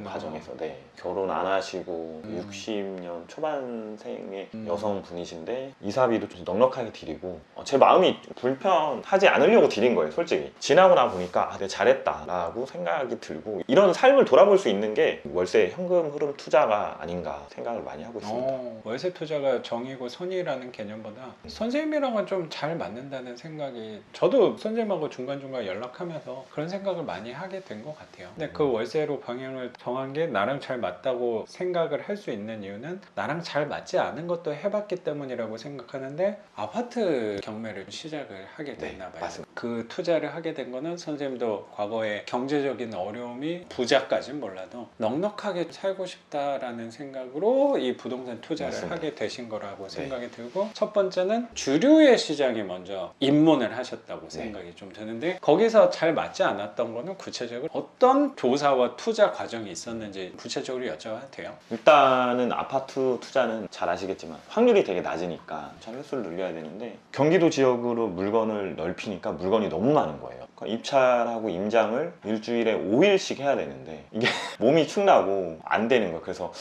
과정에서. 네. 결혼 안 하시고 60년 초반생의 여성분이신데 이사비도 좀 넉넉하게 드리고 제 마음이 불편하지 않으려고 드린 거예요. 솔직히 지나고 나 보니까 내가 잘했다 라고 생각이 들고 이런 삶을 돌아볼 수 있는 게 월세 현금 흐름 투자가 아닌가 생각을 많이 하고 있습니다. 월세 투자가 정이고 선이라는 개념보다 선생님이랑은 좀 잘 맞는다는 생각이 저도 선생님하고 중간중간 연락하면서 그런 생각을 많이 하게 된 것 같아요. 근데 그 월세로 방향을 정한 게 나랑 잘 맞다고 생각을 할 수 있는 이유는 나랑 잘 맞지 않은 것도 해봤기 때문이라고 생각하는데 아파트 경매를 시작을 하게 됐나 봐요. 맞습니다. 그 투자를 하게 된 거는 선생님도 과거에 경제적인 어려움이 부자까지는 몰라도 넉넉하게 살고 싶다라는 생각으로 이 부동산 투자를 맞습니다. 하게 되신 거라고 생각이 들고 첫 번째는 주류의 시장이 먼저 입문을 하셨다고 생각이 좀 드는데 거기서 잘 맞지 않았던 거는 구체적으로 어떤 조사와 투자 과정이 있었는지 구체적으로 여쭤봐도 돼요? 일단은 아파트 투자는 잘 아시겠지만 확률이 되게 낮으니까 횟수를 늘려야 되는데 경기도 지역으로 물건을 넓히니까 물건이 너무 많은 거예요. 그러니까 입찰하고 임장을 일주일에 5일씩 해야 되는데 이게 몸이 축나고 안 되는 거예요. 그래서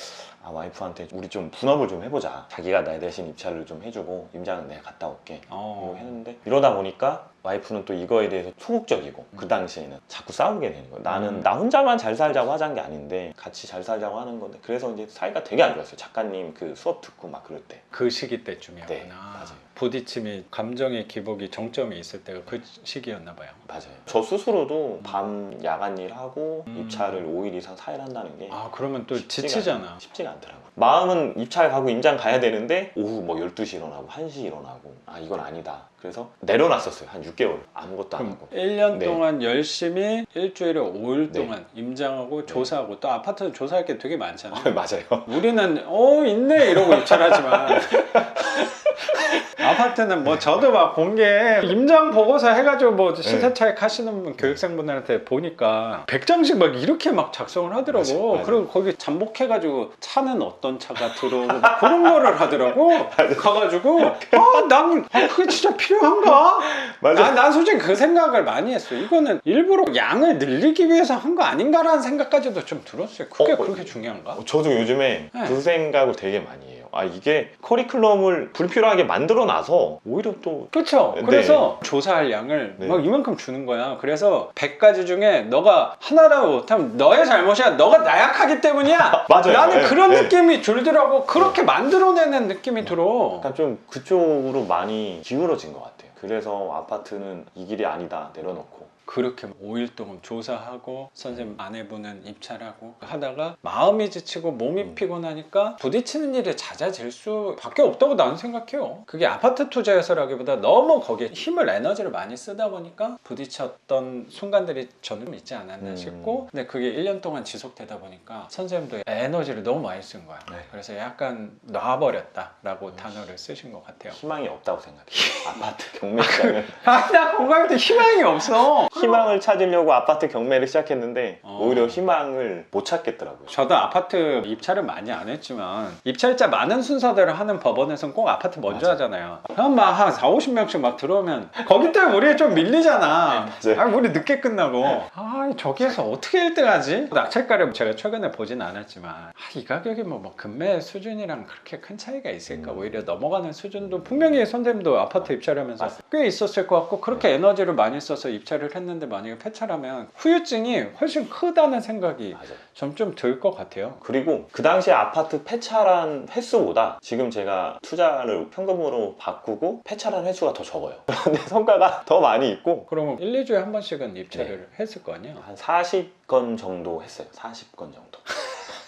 와이프한테 우리 좀 분업을 좀 해보자. 자기가 나 대신 입찰을 좀 해주고 임장은 내가 갔다 올게. 이러고 했는데 이러다 보니까 와이프는 또 이거에 대해서 소극적이고 그 당시에는 자꾸 싸우게 되는 거예요. 나는 나 혼자만 잘 살자고 하자는 게 아닌데 같이 잘 살자고 하는 건데 그래서 이제 사이가 되게 안 좋았어요. 작가님 그 수업 듣고 막 그럴 때. 그 시기 때쯤이었구나. 네, 맞아요. 부딪힘이 감정의 기복이 정점이 있을 때가 그 시기였나 봐요. 맞아요. 저 스스로도 밤 야간 일하고 입찰을 5일 이상 4일 한다는 게 그러면 또 지치잖아. 쉽지가 않더라고요. 마음은 입찰 가고 임장 가야 되는데 오후 뭐 12시 일어나고 1시 일어나고 아 이건 아니다. 그래서 내려놨었어요. 한 6개월 아무것도 안 하고. 1년 네. 동안 열심히 일주일에 5일 네. 동안 임장하고 조사하고 또 아파트 조사할 게 되게 많잖아요. 맞아요. 우리는 있네 이러고 입찰하지만 아파트는 뭐 저도 막 공개 임장 보고서 해가지고 뭐 시세 차익 하시는 교육생분들한테 보니까 100장씩 막 이렇게 막 작성을 하더라고. 맞아요. 그리고 거기 잠복해가지고 차는 어떤 차가 들어오고 그런 거를 하더라고. 가가지고 난 그게 진짜 필요한가? 난 솔직히 그 생각을 많이 했어. 이거는 일부러 양을 늘리기 위해서 한 거 아닌가라는 생각까지도 좀 들었어요. 그게 그렇게 중요한가? 저도 요즘에 네. 그 생각을 되게 많이 해요. 아 이게 커리큘럼을 불필요하게 만들어 놔서 오히려 또 그렇죠. 네. 그래서 조사할 양을 네. 막 이만큼 주는 거야. 그래서 100가지 중에 너가 하나라도 못하면 너의 잘못이야. 너가 나약하기 때문이야. 맞아요. 나는 네. 그런 네. 느낌이 들더라고. 그렇게 만들어내는 느낌이 들어. 약간 좀 그쪽으로 많이 기울어진 것 같아요. 그래서 아파트는 이 길이 아니다 내려놓고 그렇게 5일 동안 조사하고 선생님 아내분은 입찰하고 하다가 마음이 지치고 몸이 피곤하니까 부딪히는 일이 잦아질 수밖에 없다고 나는 생각해요. 그게 아파트 투자에서라기보다 너무 거기에 힘을 에너지를 많이 쓰다 보니까 부딪혔던 순간들이 저는 있지 않았나 싶고 근데 그게 1년 동안 지속되다 보니까 선생님도 에너지를 너무 많이 쓴 거야. 네. 그래서 약간 놔버렸다라고 단어를 쓰신 것 같아요. 희망이 없다고 생각해요. 아파트 경매 시장은 나 공감할 때 희망이 없어. 희망을 찾으려고 아파트 경매를 시작했는데 어. 오히려 희망을 못 찾겠더라고요. 저도 아파트 입찰을 많이 안 했지만 입찰자 많은 순서대로 하는 법원에서는 꼭 아파트 먼저 맞아. 하잖아요. 그럼 막 한 4, 50명씩 막 들어오면 거기 때문에 우리 좀 밀리잖아. 맞아요. 우리 늦게 끝나고 저기에서 어떻게 1등하지? 낙찰가를 제가 최근에 보진 않았지만 이 가격이 뭐 금매 수준이랑 그렇게 큰 차이가 있을까? 오히려 넘어가는 수준도 분명히 선생님도 아파트 입찰하면서 꽤 있었을 것 같고 그렇게 에너지를 많이 써서 입찰을 했는데 만약에 폐차라면 후유증이 훨씬 크다는 생각이 맞아요. 좀 들 것 같아요. 그리고 그 당시에 아파트 폐차란 횟수보다 지금 제가 투자를 현금으로 바꾸고 폐차란 횟수가 더 적어요. 그런데 성과가 더 많이 있고 그러면 1, 2주에 한 번씩은 입찰을 했을 거 아니야? 한 40건 정도 했어요. 40건 정도.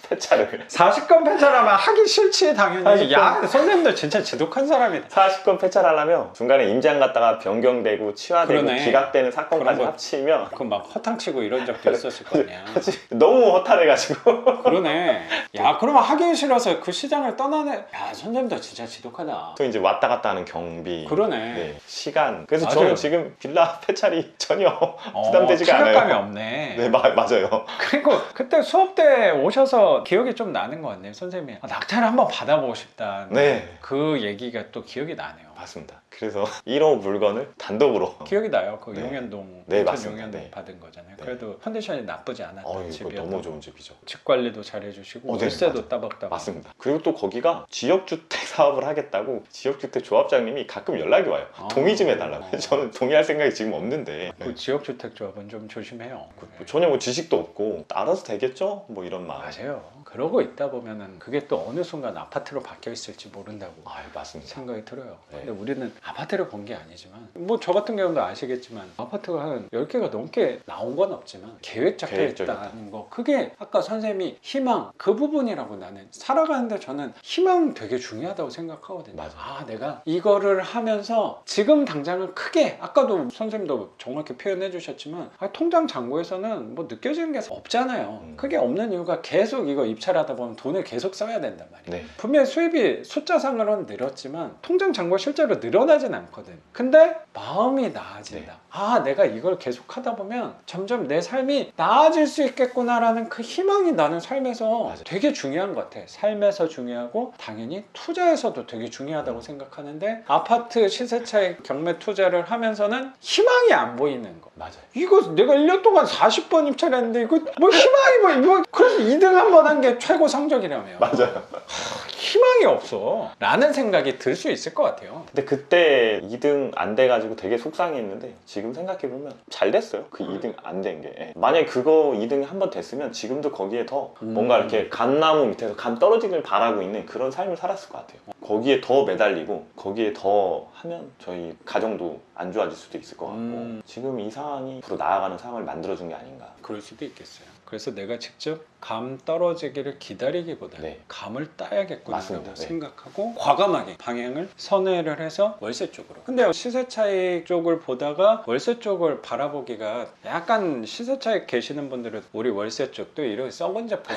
폐차를 40건 폐차라면 하기 싫지 당연히. 40건. 야 선생님들 진짜 지독한 사람이다. 40건 폐차를 하려면 중간에 임장 갔다가 변경되고 치화되고 그러네. 기각되는 사건까지 그런 거. 합치면 그럼 막 허탕치고 이런 적도 있었을 거 아니야. 너무 허탈해가지고 그러네. 야 그러면 하기 싫어서 그 시장을 떠나네. 야 선생님들 진짜 지독하다. 또 이제 왔다 갔다 하는 경비 그러네. 네, 시간 그래서 맞아요. 저는 지금 빌라 폐차리 전혀 부담되지가 타격감이 않아요. 없네. 네 맞아요. 그리고 그때 수업 때 오셔서 기억이 좀 나는 것 같네요. 선생님이 낙찰을 한번 받아보고 싶다. 네 그 얘기가 또 기억이 나네요. 맞습니다. 그래서 1호 물건을 단독으로 기억이 나요. 그 네. 용현동, 네, 인천 맞습니다. 용현동 네. 받은 거잖아요. 네. 그래도 컨디션이 나쁘지 않았던 이거 집이었던 너무 좋은 집이죠. 집 관리도 잘해주시고 네, 월세도 맞아요. 따박따박. 맞습니다. 그리고 또 거기가 지역주택 사업을 하겠다고 지역주택 조합장님이 가끔 연락이 와요. 아. 동의 좀 해달라고. 저는 동의할 생각이 지금 없는데 그 지역주택조합은 좀 조심해요. 전혀 뭐 지식도 없고 알아서 되겠죠? 뭐 이런 마음. 맞아요. 그러고 있다 보면은 그게 또 어느 순간 아파트로 바뀌어 있을지 모른다고 맞습니다. 생각이 들어요. 네. 근데 우리는 아파트를 본 게 아니지만 뭐 저 같은 경우도 아시겠지만 아파트가 한 10개가 넘게 나온 건 없지만 계획 잡혀 계획적이다. 있다는 거 그게 아까 선생님이 희망 그 부분이라고 나는 살아가는데 저는 희망 되게 중요하다고 생각하거든요. 맞아. 내가 이거를 하면서 지금 당장은 크게 아까도 선생님도 정확히 표현해 주셨지만 통장 잔고에서는 뭐 느껴지는 게 없잖아요. 그게 없는 이유가 계속 이거 입찰하다 보면 돈을 계속 써야 된단 말이에요. 네. 분명히 수입이 숫자상으로는 늘었지만 통장 잔고가 실제로 늘어나진 않거든. 근데 마음이 나아진다. 내가 이걸 계속 하다 보면 점점 내 삶이 나아질 수 있겠구나라는 그 희망이 나는 삶에서 맞아. 되게 중요한 것 같아. 삶에서 중요하고 당연히 투자에서도 되게 중요하다고 생각하는데 아파트 시세차익 경매 투자를 하면서는 희망이 안 보이는 거. 맞아요. 이거 내가 1년 동안 40번 입찰했는데 이거 뭐 희망이 뭐 그래서 2등 한 번 한 게 최고 성적이라며. 맞아요. 희망이 없어 라는 생각이 들 수 있을 것 같아요. 근데 그때 2등 안 돼가지고 되게 속상했는데 지금 생각해보면 잘 됐어요. 그 2등 안 된 게. 만약에 그거 2등이 한 번 됐으면 지금도 거기에 더 뭔가 이렇게 감나무 밑에서 감 떨어지길 바라고 있는 그런 삶을 살았을 것 같아요. 거기에 더 매달리고 거기에 더 하면 저희 가정도 안 좋아질 수도 있을 것 같고 지금 이 상황이 앞으로 나아가는 상황을 만들어준 게 아닌가. 그럴 수도 있겠어요. 그래서 내가 직접 감 떨어지기를 기다리기보다 네. 감을 따야겠구나라고 맞습니다. 네. 생각하고 과감하게 방향을 선회를 해서 월세 쪽으로. 근데 시세 차익 쪽을 보다가 월세 쪽을 바라보기가 약간 시세 차익 계시는 분들은 우리 월세 쪽도 이런 썩은 제품이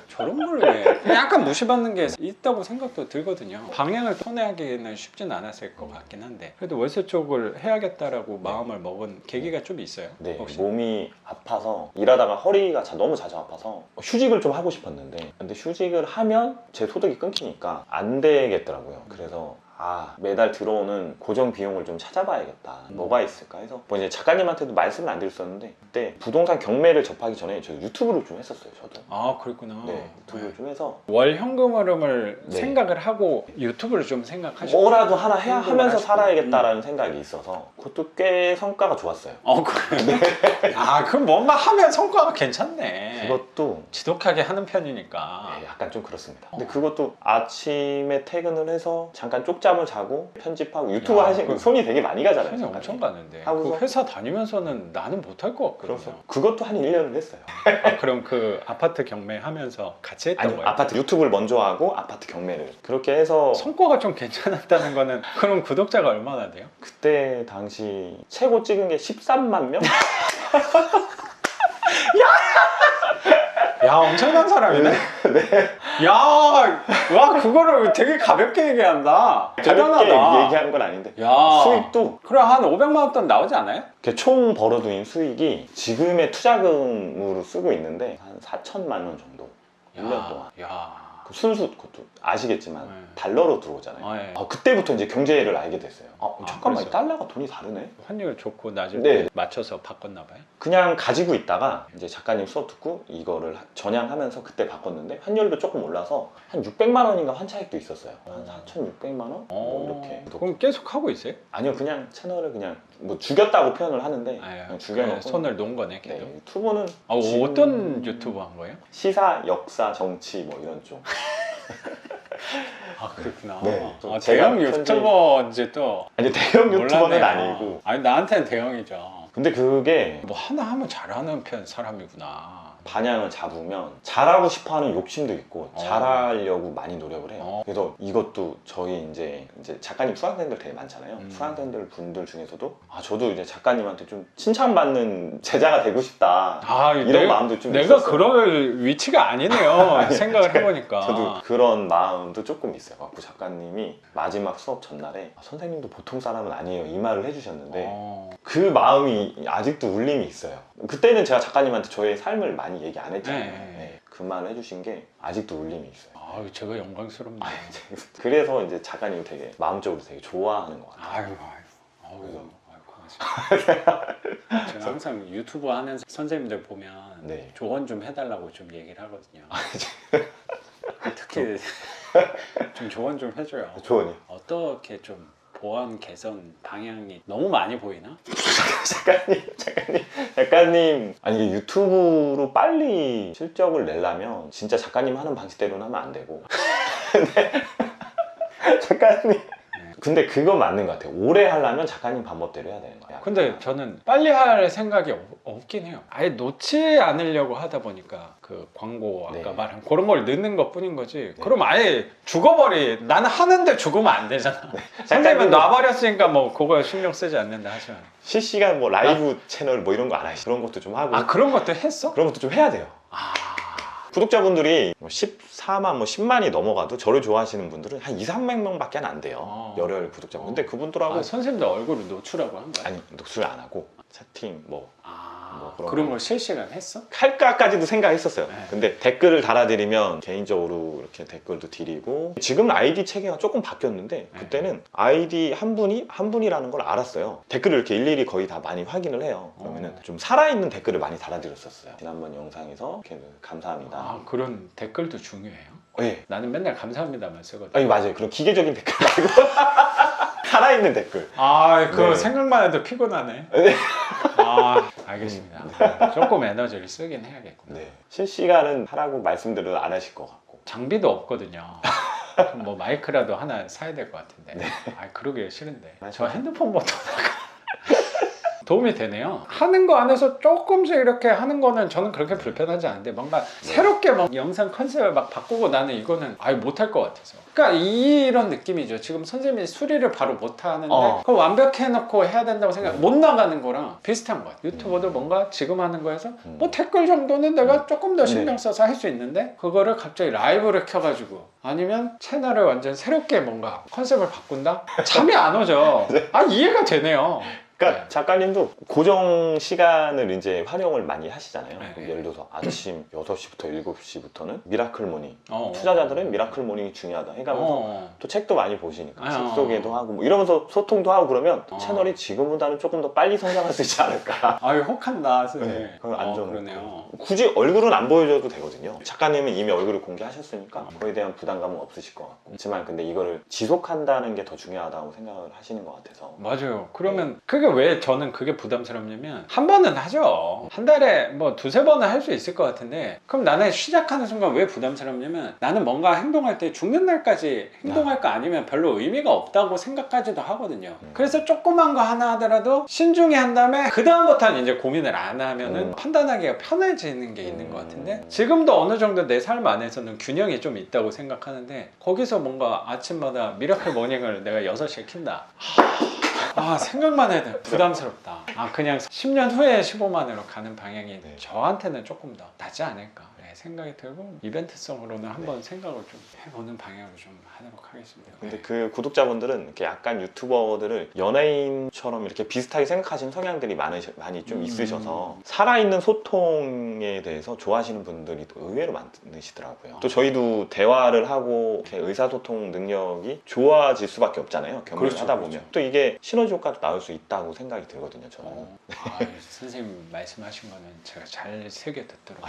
저런 걸 왜 약간 무시받는 게 있다고 생각도 들거든요. 방향을 선회하기는 쉽진 않았을 것 같긴 한데 그래도 월세 쪽을 해야겠다라고 마음을 먹은 계기가 좀 있어요. 네, 혹시? 몸이 아파서 일하다가 허리가 너무 자주 아파서 휴직을 좀 하고 싶었는데 근데 휴직을 하면 제 소득이 끊기니까 안 되겠더라고요. 그래서 매달 들어오는 고정 비용을 좀 찾아봐야겠다. 뭐가 있을까 해서 뭐 이제 작가님한테도 말씀을 안 드렸었는데 그때 부동산 경매를 접하기 전에 저 유튜브를 좀 했었어요. 저도. 아 그랬구나. 네, 유튜브를 좀 해서 월 현금 흐름을 네. 생각을 하고 유튜브를 좀 생각하시고 뭐라도 하나 하면서 하시고. 살아야겠다라는 생각이 있어서 그것도 꽤 성과가 좋았어요. 그래. 아 그럼 뭔가 하면 성과가 괜찮네. 그것도 지독하게 하는 편이니까. 네, 약간 좀 그렇습니다. 근데 그것도 아침에 퇴근을 해서 잠깐 쪽잠을 자고 편집하고 유튜브 야, 하시는 손이 되게 많이 가잖아요. 손이 잠깐. 엄청 가는데 하고서- 그 회사 다니면서는 나는 못할 것 같거든요. 그래서 그것도 한 1년을 했어요. 그럼 그 아파트 경매하면서 같이 했던 아니 거예요? 아파트 유튜브를 먼저 하고 아파트 경매를 그렇게 해서 성과가 좀 괜찮았다는 거는 그럼 구독자가 얼마나 돼요? 그때 당시 최고 찍은 게 13만 명? 야 엄청난 사람이네. 야, 와 그거를 되게 가볍게 얘기한다. 그렇게 대단하다. 얘기한 건 아닌데 야, 수익도 그래 한 500만 원 돈 나오지 않아요? 총 벌어두인 수익이 지금의 투자금으로 쓰고 있는데 한 4천만 원 정도 1년 동안 야, 그 순수 그것도 아시겠지만 네. 달러로 들어오잖아요. 네. 그때부터 이제 경제를 알게 됐어요. 잠깐만 그래서? 달러가 돈이 다르네. 환율 좋고 낮을 네. 때 맞춰서 바꿨나 봐요. 그냥 가지고 있다가 이제 작가님 수업 듣고 이거를 전향하면서 그때 바꿨는데 환율도 조금 올라서 한 600만 원인가 환차익도 있었어요. 한 4,600만 원? 뭐 이렇게. 그럼 계속 하고 있어요? 아니요, 그냥 채널을 그냥 뭐 죽였다고 표현을 하는데 아유, 그냥 죽여놓고 그래, 손을 놓은 거네 네, 계속. 유튜브는 어떤 유튜브 한 거예요? 시사, 역사, 정치 뭐 이런 쪽. 아 그렇구나. 네. 아, 제가 대형 유튜버인지 또 아니 대형 유튜버는 몰랐네요. 아니고. 아니 나한테는 대형이죠. 근데 그게 뭐 하나 하면 잘하는 편 사람이구나. 방향을 잡으면 잘하고 싶어하는 욕심도 있고 잘하려고 많이 노력을 해요. 그래서 이것도 저희 이제 작가님 수강생들 되게 많잖아요. 수강생들 분들 중에서도 저도 이제 작가님한테 좀 칭찬받는 제자가 되고 싶다. 이런 마음도 좀 내가 있었어요. 그럴 위치가 아니네요. 생각을 해보니까. 저도 그런 마음도 조금 있어요. 그 작가님이 마지막 수업 전날에 선생님도 보통 사람은 아니에요 이 말을 해주셨는데 그 마음이 아직도 울림이 있어요. 그때는 제가 작가님한테 저의 삶을 많이 얘기 안 했잖아요. 네, 그 말을 해주신 게 아직도 울림이 있어요. 제가 영광스럽네요. 그래서 이제 작가님을 되게 마음적으로 되게 좋아하는 것 같아요. 고맙습니다. 제가 항상 유튜브 하는 선생님들 보면 네. 조언 좀 해달라고 좀 얘기를 하거든요. 특히 좀 조언 좀 해줘요. 조언이. 어떻게 좀 보안 개선 방향이 너무 많이 보이나? 작가님 아니 이게 유튜브로 빨리 실적을 내려면 진짜 작가님 하는 방식대로는 하면 안 되고 근데 작가님 근데 그건 맞는 것 같아요. 오래 하려면 작가님 방법대로 해야 되는 거야. 근데 저는 빨리 할 생각이 없긴 해요. 아예 놓지 않으려고 하다 보니까 그 광고 아까 네. 말한 그런 걸 넣는 것 뿐인 거지. 그럼 아예 죽어버리. 나는 하는데 죽으면 안 되잖아. 선생님은 놔버렸으니까 뭐 그거 신경 쓰지 않는다 하지만. 실시간 뭐 라이브 채널 뭐 이런 거 안 하시죠? 그런 것도 좀 하고 그런 것도 했어? 그런 것도 좀 해야 돼요. 구독자분들이 14만, 10만이 넘어가도 저를 좋아하시는 분들은 한 2, 300명밖에 안 돼요. 열혈 구독자분. 근데 그분들하고 선생님도 얼굴을 노출하고 한 거야? 아니 노출 안 하고 채팅 뭐 그런 걸 실시간 했어? 할까까지도 생각했었어요. 네. 근데 댓글을 달아드리면 개인적으로 이렇게 댓글도 드리고 지금은 아이디 체계가 조금 바뀌었는데 그때는 아이디 한 분이라는 걸 알았어요. 댓글을 이렇게 일일이 거의 다 많이 확인을 해요. 그러면은 좀 살아있는 댓글을 많이 달아드렸었어요. 지난번 영상에서 이렇게 감사합니다. 그런 댓글도 중요해요? 예. 나는 맨날 감사합니다만 쓰거든. 아니 맞아요. 그런 기계적인 댓글 말고 살아있는 댓글. 그거 네. 생각만 해도 피곤하네. 알겠습니다. 조금 에너지를 쓰긴 해야겠구나. 네. 실시간은 하라고 말씀들을 안 하실 것 같고. 장비도 없거든요. 그럼 뭐 마이크라도 하나 사야 될 것 같은데. 아, 그러기 싫은데. 저 핸드폰부터 도움이 되네요. 하는 거 안에서 조금씩 이렇게 하는 거는 저는 그렇게 불편하지 않은데 뭔가 새롭게 막 영상 컨셉을 막 바꾸고 나는 이거는 아예 못할 것 같아서. 그러니까 이런 느낌이죠. 지금 선생님이 수리를 바로 못 하는데 그걸 완벽해놓고 해야 된다고 생각 못 나가는 거랑 비슷한 것 같아요. 유튜버도 뭔가 지금 하는 거에서 뭐 댓글 정도는 내가 조금 더 신경 써서 할 수 있는데 그거를 갑자기 라이브를 켜가지고 아니면 채널을 완전 새롭게 뭔가 컨셉을 바꾼다? 잠이 안 오죠. 아, 이해가 되네요. 그러니까 작가님도 고정 시간을 이제 활용을 많이 하시잖아요. 네. 예를 들어서 아침 6시부터 7시부터는 미라클 모닝. 어. 투자자들은 미라클 모닝이 중요하다. 해가면서 어. 또 책도 많이 보시니까 어. 책 소개도 하고 뭐 이러면서 소통도 하고 그러면 어. 채널이 지금보다는 조금 더 빨리 성장할 수 있지 않을까. 아유, 혹한다, 선생님. 네, 그건 안전. 그러네요. 굳이 얼굴은 안 보여줘도 되거든요. 작가님은 이미 얼굴을 공개하셨으니까 그거에 대한 부담감은 없으실 것 같고. 하지만 근데 이거를 지속한다는 게 더 중요하다고 생각을 하시는 것 같아서. 맞아요. 그러면 그게 왜 저는 그게 부담스럽냐면 한 번은 하죠. 한 달에 뭐 두세 번은 할 수 있을 것 같은데 그럼 나는 시작하는 순간 왜 부담스럽냐면 나는 뭔가 행동할 때 죽는 날까지 행동할 거 아니면 별로 의미가 없다고 생각까지도 하거든요. 그래서 조그만 거 하나 하더라도 신중히 한 다음에 그 다음부터는 이제 고민을 안 하면은 판단하기가 편해지는 게 있는 것 같은데 지금도 어느 정도 내 삶 안에서는 균형이 좀 있다고 생각하는데 거기서 뭔가 아침마다 미라클 모닝을 내가 6시에 킨다. 아, 생각만 해도 부담스럽다. 아, 그냥 10년 후에 15만으로 가는 방향이 저한테는 조금 더 낫지 않을까 생각이 들고 이벤트성으로는 한번 생각을 좀 해보는 방향으로 좀 하도록 하겠습니다. 근데 그 구독자분들은 이렇게 약간 유튜버들을 연예인처럼 이렇게 비슷하게 생각하시는 성향들이 많이 좀 있으셔서 살아있는 소통에 대해서 좋아하시는 분들이 또 의외로 많으시더라고요. 또 저희도 대화를 하고 이렇게 의사소통 능력이 좋아질 수밖에 없잖아요. 경험을 그렇죠, 하다 보면. 그렇죠. 또 이게 시너지 효과도 나올 수 있다고 생각이 들거든요. 저는. 아, 선생님 말씀하신 거는 제가 잘 새겨 듣도록.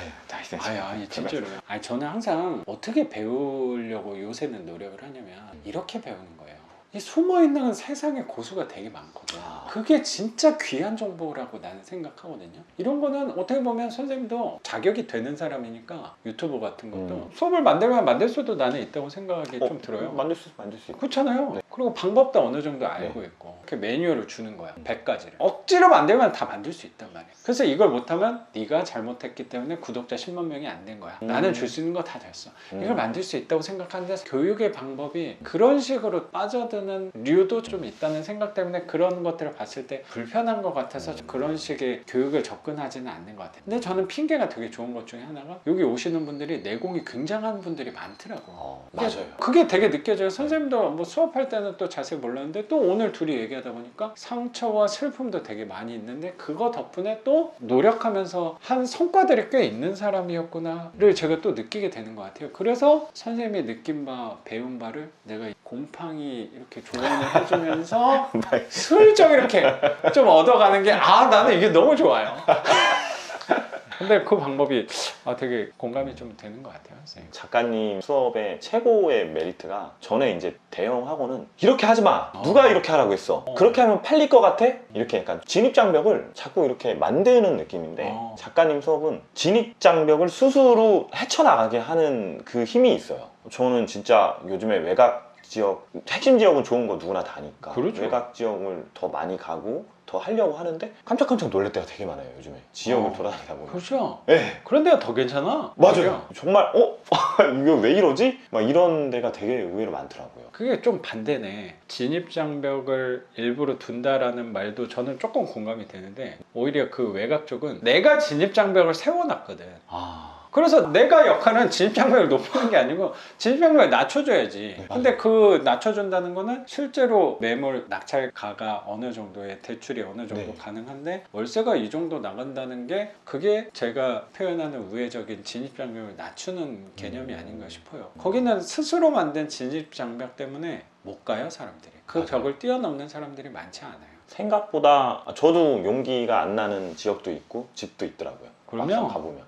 아니 진짜로. 아니 저는 항상 어떻게 배우려고 요새는 노력을 하냐면 이렇게 배우는 거예요. 이 숨어있는 세상의 고수가 되게 많거든. 그게 진짜 귀한 정보라고 나는 생각하거든요. 이런 거는 어떻게 보면 선생님도 자격이 되는 사람이니까 유튜브 같은 것도 수업을 만들면 만들 수도 나는 있다고 생각이 좀 들어요. 만들 수 있고. 그렇잖아요. 그리고 방법도 어느 정도 알고 있고 이렇게 매뉴얼을 주는 거야. 100가지를. 억지로 만들면 다 만들 수 있단 말이야. 그래서 이걸 못하면 네가 잘못했기 때문에 구독자 10만 명이 안 된 거야. 나는 줄 수 있는 거 다 됐어. 이걸 만들 수 있다고 생각하는데 교육의 방법이 그런 식으로 빠져드는 류도 좀 있다는 생각 때문에 그런 것들을 봤을 때 불편한 것 같아서 그런 식의 교육을 접근하지는 않는 것 같아요. 근데 저는 핑계가 되게 좋은 것 중에 하나가 여기 오시는 분들이 내공이 굉장한 분들이 많더라고. 맞아요. 그게 되게 느껴져요. 선생님도 뭐 수업할 때는 또 자세히 몰랐는데 또 오늘 둘이 얘기하다 보니까 상처와 슬픔도 되게 많이 있는데 그거 덕분에 또 노력하면서 한 성과들이 꽤 있는 사람이었구나를 제가 또 느끼게 되는 것 같아요. 그래서 선생님이 느낀 바, 배운 바를 내가 곰팡이 이렇게 조언을 해주면서 슬쩍 이렇게 좀 얻어가는 게 나는 이게 너무 좋아요. 근데 그 방법이 되게 공감이 좀 되는 것 같아요, 선생님. 작가님 수업의 최고의 메리트가 전에 이제 대형 학원은 이렇게 하지 마! 누가 이렇게 하라고 했어? 그렇게 하면 팔릴 것 같아? 이렇게 약간 진입장벽을 자꾸 이렇게 만드는 느낌인데 작가님 수업은 진입장벽을 스스로 헤쳐나가게 하는 그 힘이 있어요. 저는 진짜 요즘에 외곽 지역, 핵심 지역은 좋은 거 누구나 다 아니까 그렇죠. 외곽 지역을 더 많이 가고 더 하려고 하는데 깜짝깜짝 놀랄 때가 되게 많아요. 요즘에 지역을 돌아다니다 보면. 그렇죠. 네. 그런 데가 더 괜찮아. 맞아요. 정말 이거 왜 이러지? 막 이런 데가 되게 의외로 많더라고요. 그게 좀 반대네. 진입장벽을 일부러 둔다라는 말도 저는 조금 공감이 되는데 오히려 그 외곽 쪽은 내가 진입장벽을 세워놨거든. 그래서 내가 역할은 진입장벽을 높이는 게 아니고 진입장벽을 낮춰줘야지. 근데 그 낮춰준다는 거는 실제로 매물 낙찰가가 어느 정도의 대출이 어느 정도 가능한데 월세가 이 정도 나간다는 게 그게 제가 표현하는 우회적인 진입장벽을 낮추는 개념이 아닌가 싶어요. 거기는 스스로 만든 진입장벽 때문에 못 가요, 사람들이. 그 벽을 뛰어넘는 사람들이 많지 않아요. 생각보다 저도 용기가 안 나는 지역도 있고 집도 있더라고요. 그러면 가보면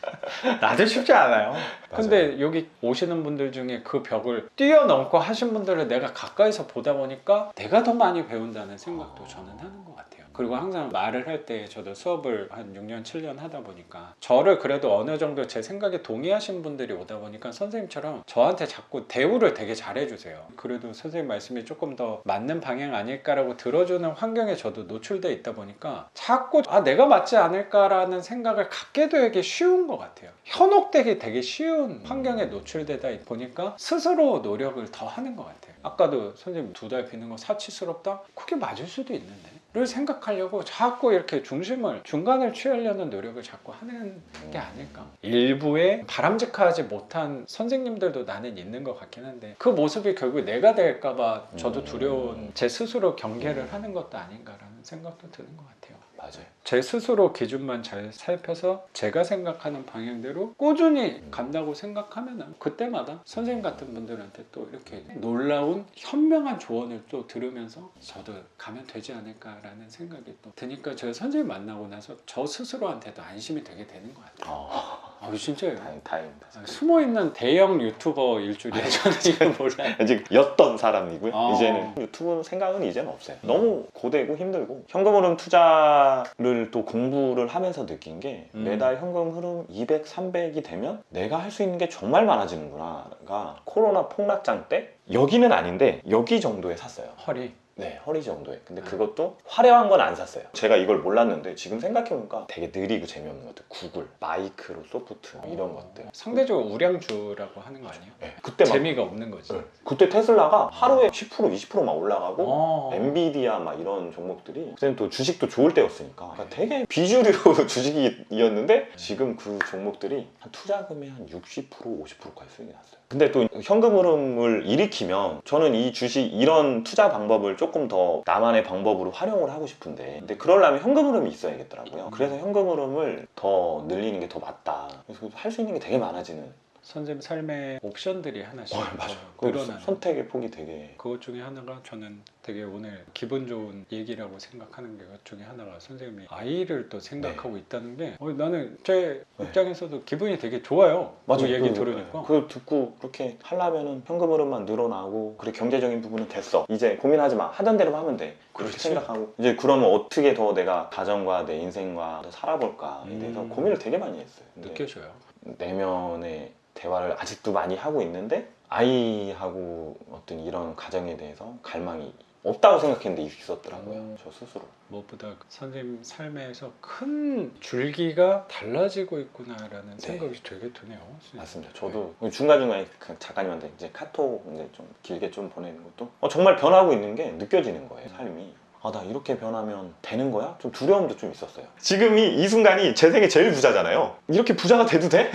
나도 쉽지 않아요. 근데 여기 오시는 분들 중에 그 벽을 뛰어넘고 하신 분들을 내가 가까이서 보다 보니까 내가 더 많이 배운다는 생각도 저는 하는 것 같아요. 그리고 항상 말을 할 때 저도 수업을 한 6년 7년 하다 보니까 저를 그래도 어느 정도 제 생각에 동의하신 분들이 오다 보니까 선생님처럼 저한테 자꾸 대우를 되게 잘해주세요. 그래도 선생님 말씀이 조금 더 맞는 방향 아닐까라고 들어주는 환경에 저도 노출돼 있다 보니까 자꾸 내가 맞지 않을까라는 생각을 갖게 되기 쉬운 것 같아요. 현혹되기 되게 쉬운 환경에 노출되다 보니까 스스로 노력을 더 하는 것 같아요. 아까도 선생님 2달 비는 거 사치스럽다? 그게 맞을 수도 있는데 를 생각하려고 자꾸 이렇게 중간을 취하려는 노력을 자꾸 하는 게 아닐까. 일부의 바람직하지 못한 선생님들도 나는 있는 것 같긴 한데 그 모습이 결국 내가 될까봐 저도 두려운 제 스스로 경계를 하는 것도 아닌가라는 생각도 드는 것 같아요. 맞아요. 제 스스로 기준만 잘 살펴서 제가 생각하는 방향대로 꾸준히 간다고 생각하면 그때마다 선생님 같은 분들한테 또 이렇게 놀라운 현명한 조언을 또 들으면서 저도 가면 되지 않을까라는 생각이 또 드니까 제가 선생님 만나고 나서 저 스스로한테도 안심이 되게 되는 것 같아요. 진짜요. 다행입니다. 숨어있는 대형 유튜버 일줄이에요. 저는 이거 몰라요. 아직 였던 사람이고요. 이제는 유튜브 생각은 이제는 없어요. 너무 고되고 힘들고 현금 흐름 투자를 또 공부를 하면서 느낀 게 매달 현금 흐름 200, 300이 되면 내가 할 수 있는 게 정말 많아지는구나가 코로나 폭락장 때 여기는 아닌데 여기 정도에 샀어요. 허리. 네, 허리 정도에. 근데 그것도 화려한 건 안 샀어요. 제가 이걸 몰랐는데 지금 생각해보니까 되게 느리고 재미없는 것들. 구글, 마이크로소프트 이런 것들. 상대적으로 우량주라고 하는 거 아니에요? 네, 그때 막 재미가 없는 거지. 네. 그때 테슬라가 하루에 10%, 20% 막 올라가고 엔비디아 막 이런 종목들이 그때는 또 주식도 좋을 때였으니까 그러니까 되게 비주류 주식이었는데 지금 그 종목들이 한 투자금의 한 60%, 50%까지 수익이 났어요. 근데 또 현금 흐름을 일으키면 저는 이 주식 이런 투자 방법을 조금 더 나만의 방법으로 활용을 하고 싶은데 근데 그러려면 현금 흐름이 있어야겠더라고요. 그래서 현금 흐름을 더 늘리는 게 더 맞다. 그래서 할 수 있는 게 되게 많아지는 선생님 삶의 옵션들이 하나씩 맞아. 늘어나는 선택의 폭이 되게 그것 중에 하나가 저는 되게 오늘 기분 좋은 얘기라고 생각하는 게 그것 중에 하나가 선생님이 아이를 또 생각하고 있다는 게 나는 제 입장에서도 기분이 되게 좋아요. 맞아. 그 얘기 들으니까 그걸 듣고 그렇게 하려면은 현금 흐름만 늘어나고 그래 경제적인 부분은 됐어. 이제 고민하지 마. 하던 대로 하면 돼. 그렇게 그렇지. 생각하고 이제 그러면 어떻게 더 내가 가정과 내 인생과 더 살아볼까에 대해서 고민을 되게 많이 했어요. 근데 느껴져요. 내면의 대화를 아직도 많이 하고 있는데 아이하고 어떤 이런 가정에 대해서 갈망이 없다고 생각했는데 있었더라고요. 저 스스로. 무엇보다 선생님 삶에서 큰 줄기가 달라지고 있구나라는 생각이 되게 드네요. 맞습니다. 저도 중간중간에 그 작가님한테 이제 카톡 이제 좀 길게 좀 보내는 것도 정말 변하고 있는 게 느껴지는 거예요. 삶이. 나 이렇게 변하면 되는 거야? 좀 두려움도 좀 있었어요. 지금이 이 순간이 제 생에 제일 부자잖아요. 이렇게 부자가 돼도 돼?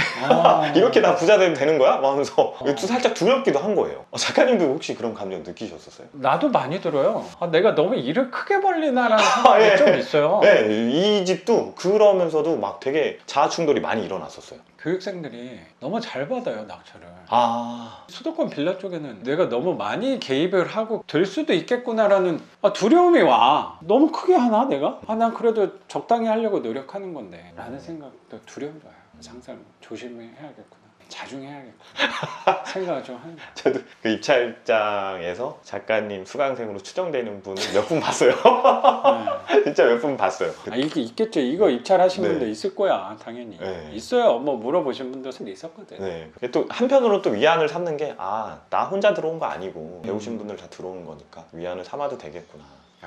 이렇게 나 부자 돼도 되는 거야? 막 하면서 살짝 두렵기도 한 거예요. 작가님도 혹시 그런 감정 느끼셨었어요? 나도 많이 들어요. 내가 너무 일을 크게 벌리나라는 생각이 좀 있어요. 네, 이 집도 그러면서도 막 되게 자아 충돌이 많이 일어났었어요. 교육생들이 너무 잘 받아요, 낙찰을. 아, 수도권 빌라 쪽에는 내가 너무 많이 개입을 하고 될 수도 있겠구나라는 두려움이 와. 너무 크게 하나 내가? 난 그래도 적당히 하려고 노력하는 건데 라는 생각도 두려움도 와요. 항상 조심해야겠구나, 자중해야겠구나 생각을 좀 하는 거예요. 저도 그 입찰장에서 작가님 수강생으로 추정되는 분을 몇 분 봤어요. 진짜 몇 분 봤어요. 이게 있겠죠. 이거 입찰하신 네. 분도 있을 거야, 당연히. 네. 있어요. 뭐 물어보신 분도 있었거든. 네. 또 한편으로 또 위안을 삼는 게 나 혼자 들어온 거 아니고 배우신 분들 다 들어오는 거니까 위안을 삼아도 되겠구나.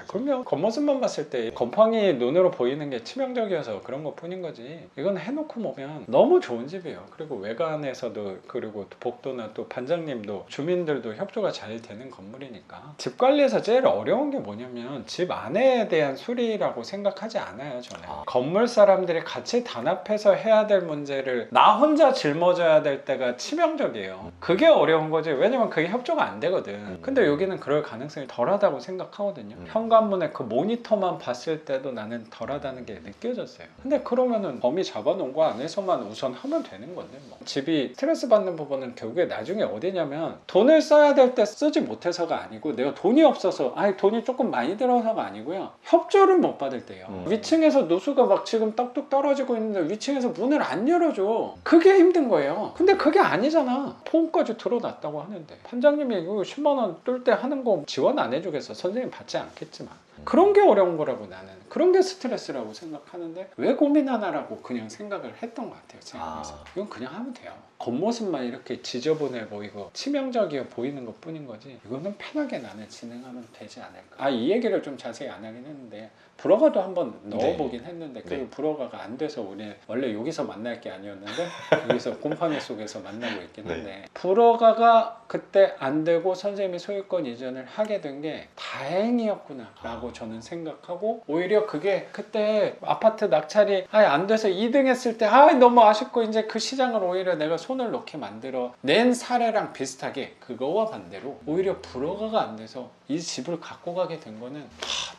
그럼요. 겉모습만 봤을 때 곰팡이 눈으로 보이는 게 치명적이어서 그런 것 뿐인 거지. 이건 해놓고 보면 너무 좋은 집이에요. 그리고 외관에서도, 그리고 복도나 또 반장님도 주민들도 협조가 잘 되는 건물이니까. 집 관리에서 제일 어려운 게 뭐냐면 집 안에 대한 수리라고 생각하지 않아요, 저는. 건물 사람들이 같이 단합해서 해야 될 문제를 나 혼자 짊어져야 될 때가 치명적이에요. 그게 어려운 거지. 왜냐면 그게 협조가 안 되거든. 근데 여기는 그럴 가능성이 덜하다고 생각하거든요. 현관문에 그 모니터만 봤을 때도 나는 덜하다는 게 느껴졌어요. 근데 그러면은 범위 잡아놓은 거 안에서만 우선 하면 되는 건데 뭐. 집이 스트레스 받는 부분은 결국에 나중에 어디냐면 돈을 써야 될 때 쓰지 못해서가 아니고 내가 돈이 없어서 돈이 조금 많이 들어서가 아니고요. 협조를 못 받을 때요. 위층에서 누수가 막 지금 떡뚝 떨어지고 있는데 위층에서 문을 안 열어줘. 그게 힘든 거예요. 근데 그게 아니잖아. 포옹까지 들어놨다고 하는데 반장님이 이거 10만 원 뜰 때 하는 거 지원 안 해주겠어. 선생님 받지 않겠지만 그런 게 어려운 거라고 나는 그런 게 스트레스라고 생각하는데 왜 고민하나라고 그냥 생각을 했던 것 같아요. 생각해서 이건 그냥 하면 돼요. 겉모습만 이렇게 지저분해 보이고 치명적이어 보이는 것 뿐인 거지 이거는 편하게 나는 진행하면 되지 않을까. 이 얘기를 좀 자세히 안 하긴 했는데 브로가도 한번 넣어보긴 했는데 그 브로가가 안 돼서 우리 원래 여기서 만날 게 아니었는데 여기서 곰팡이 속에서 만나고 있긴 한데 브로가가 그때 안 되고 선생님이 소유권 이전을 하게 된 게 다행이었구나 라고 저는 생각하고 오히려 그게 그때 아파트 낙찰이 안 돼서 2등 했을 때 너무 아쉽고 이제 그 시장을 오히려 내가 손을 놓게 만들어 낸 사례랑 비슷하게 그거와 반대로 오히려 브로가가 안 돼서 이 집을 갖고 가게 된 거는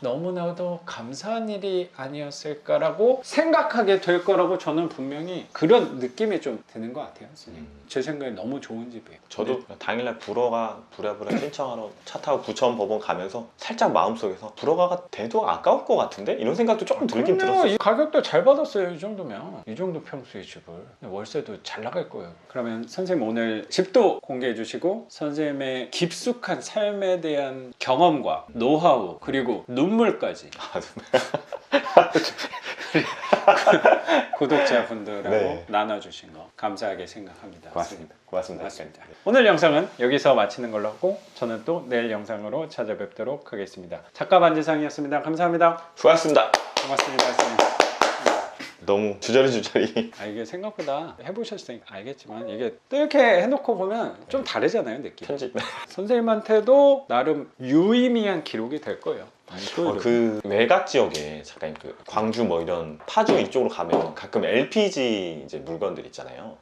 너무나도 감사한 일이 아니었을까라고 생각하게 될 거라고 저는 분명히 그런 느낌이 좀 드는 것 같아요. 선생님. 제 생각에 너무 좋은 집이에요. 저도 당일날 불허가 부랴부랴 신청하러 차 타고 부천 법원 가면서 살짝 마음속에서 불허가가 돼도 아까울 것 같은데? 이런 생각도 조금 들긴 들었어요. 이 가격도 잘 받았어요. 이 정도면 이 정도 평수의 집을 월세도 잘 나갈 거예요. 그러면 선생님 오늘 집도 공개해 주시고 선생님의 깊숙한 삶에 대한 경험과 노하우 그리고 눈물까지 구독자분들하고 나눠주신 거 감사하게 생각합니다. 고맙습니다. 고맙습니다. 오늘 영상은 여기서 마치는 걸로 하고 저는 또 내일 영상으로 찾아뵙도록 하겠습니다. 작가 반지상이었습니다. 감사합니다. 수고하셨습니다. 고맙습니다. 선생님. 너무 주저리 이게 생각보다 해보셨으니까 알겠지만 이게 또 이렇게 해놓고 보면 좀 다르잖아요, 느낌. 편집. 선생님한테도 나름 유의미한 기록이 될 거예요. 그 외곽 지역에 잠깐 그 광주 뭐 이런 파주 이쪽으로 가면 가끔 LPG 이제 물건들 있잖아요.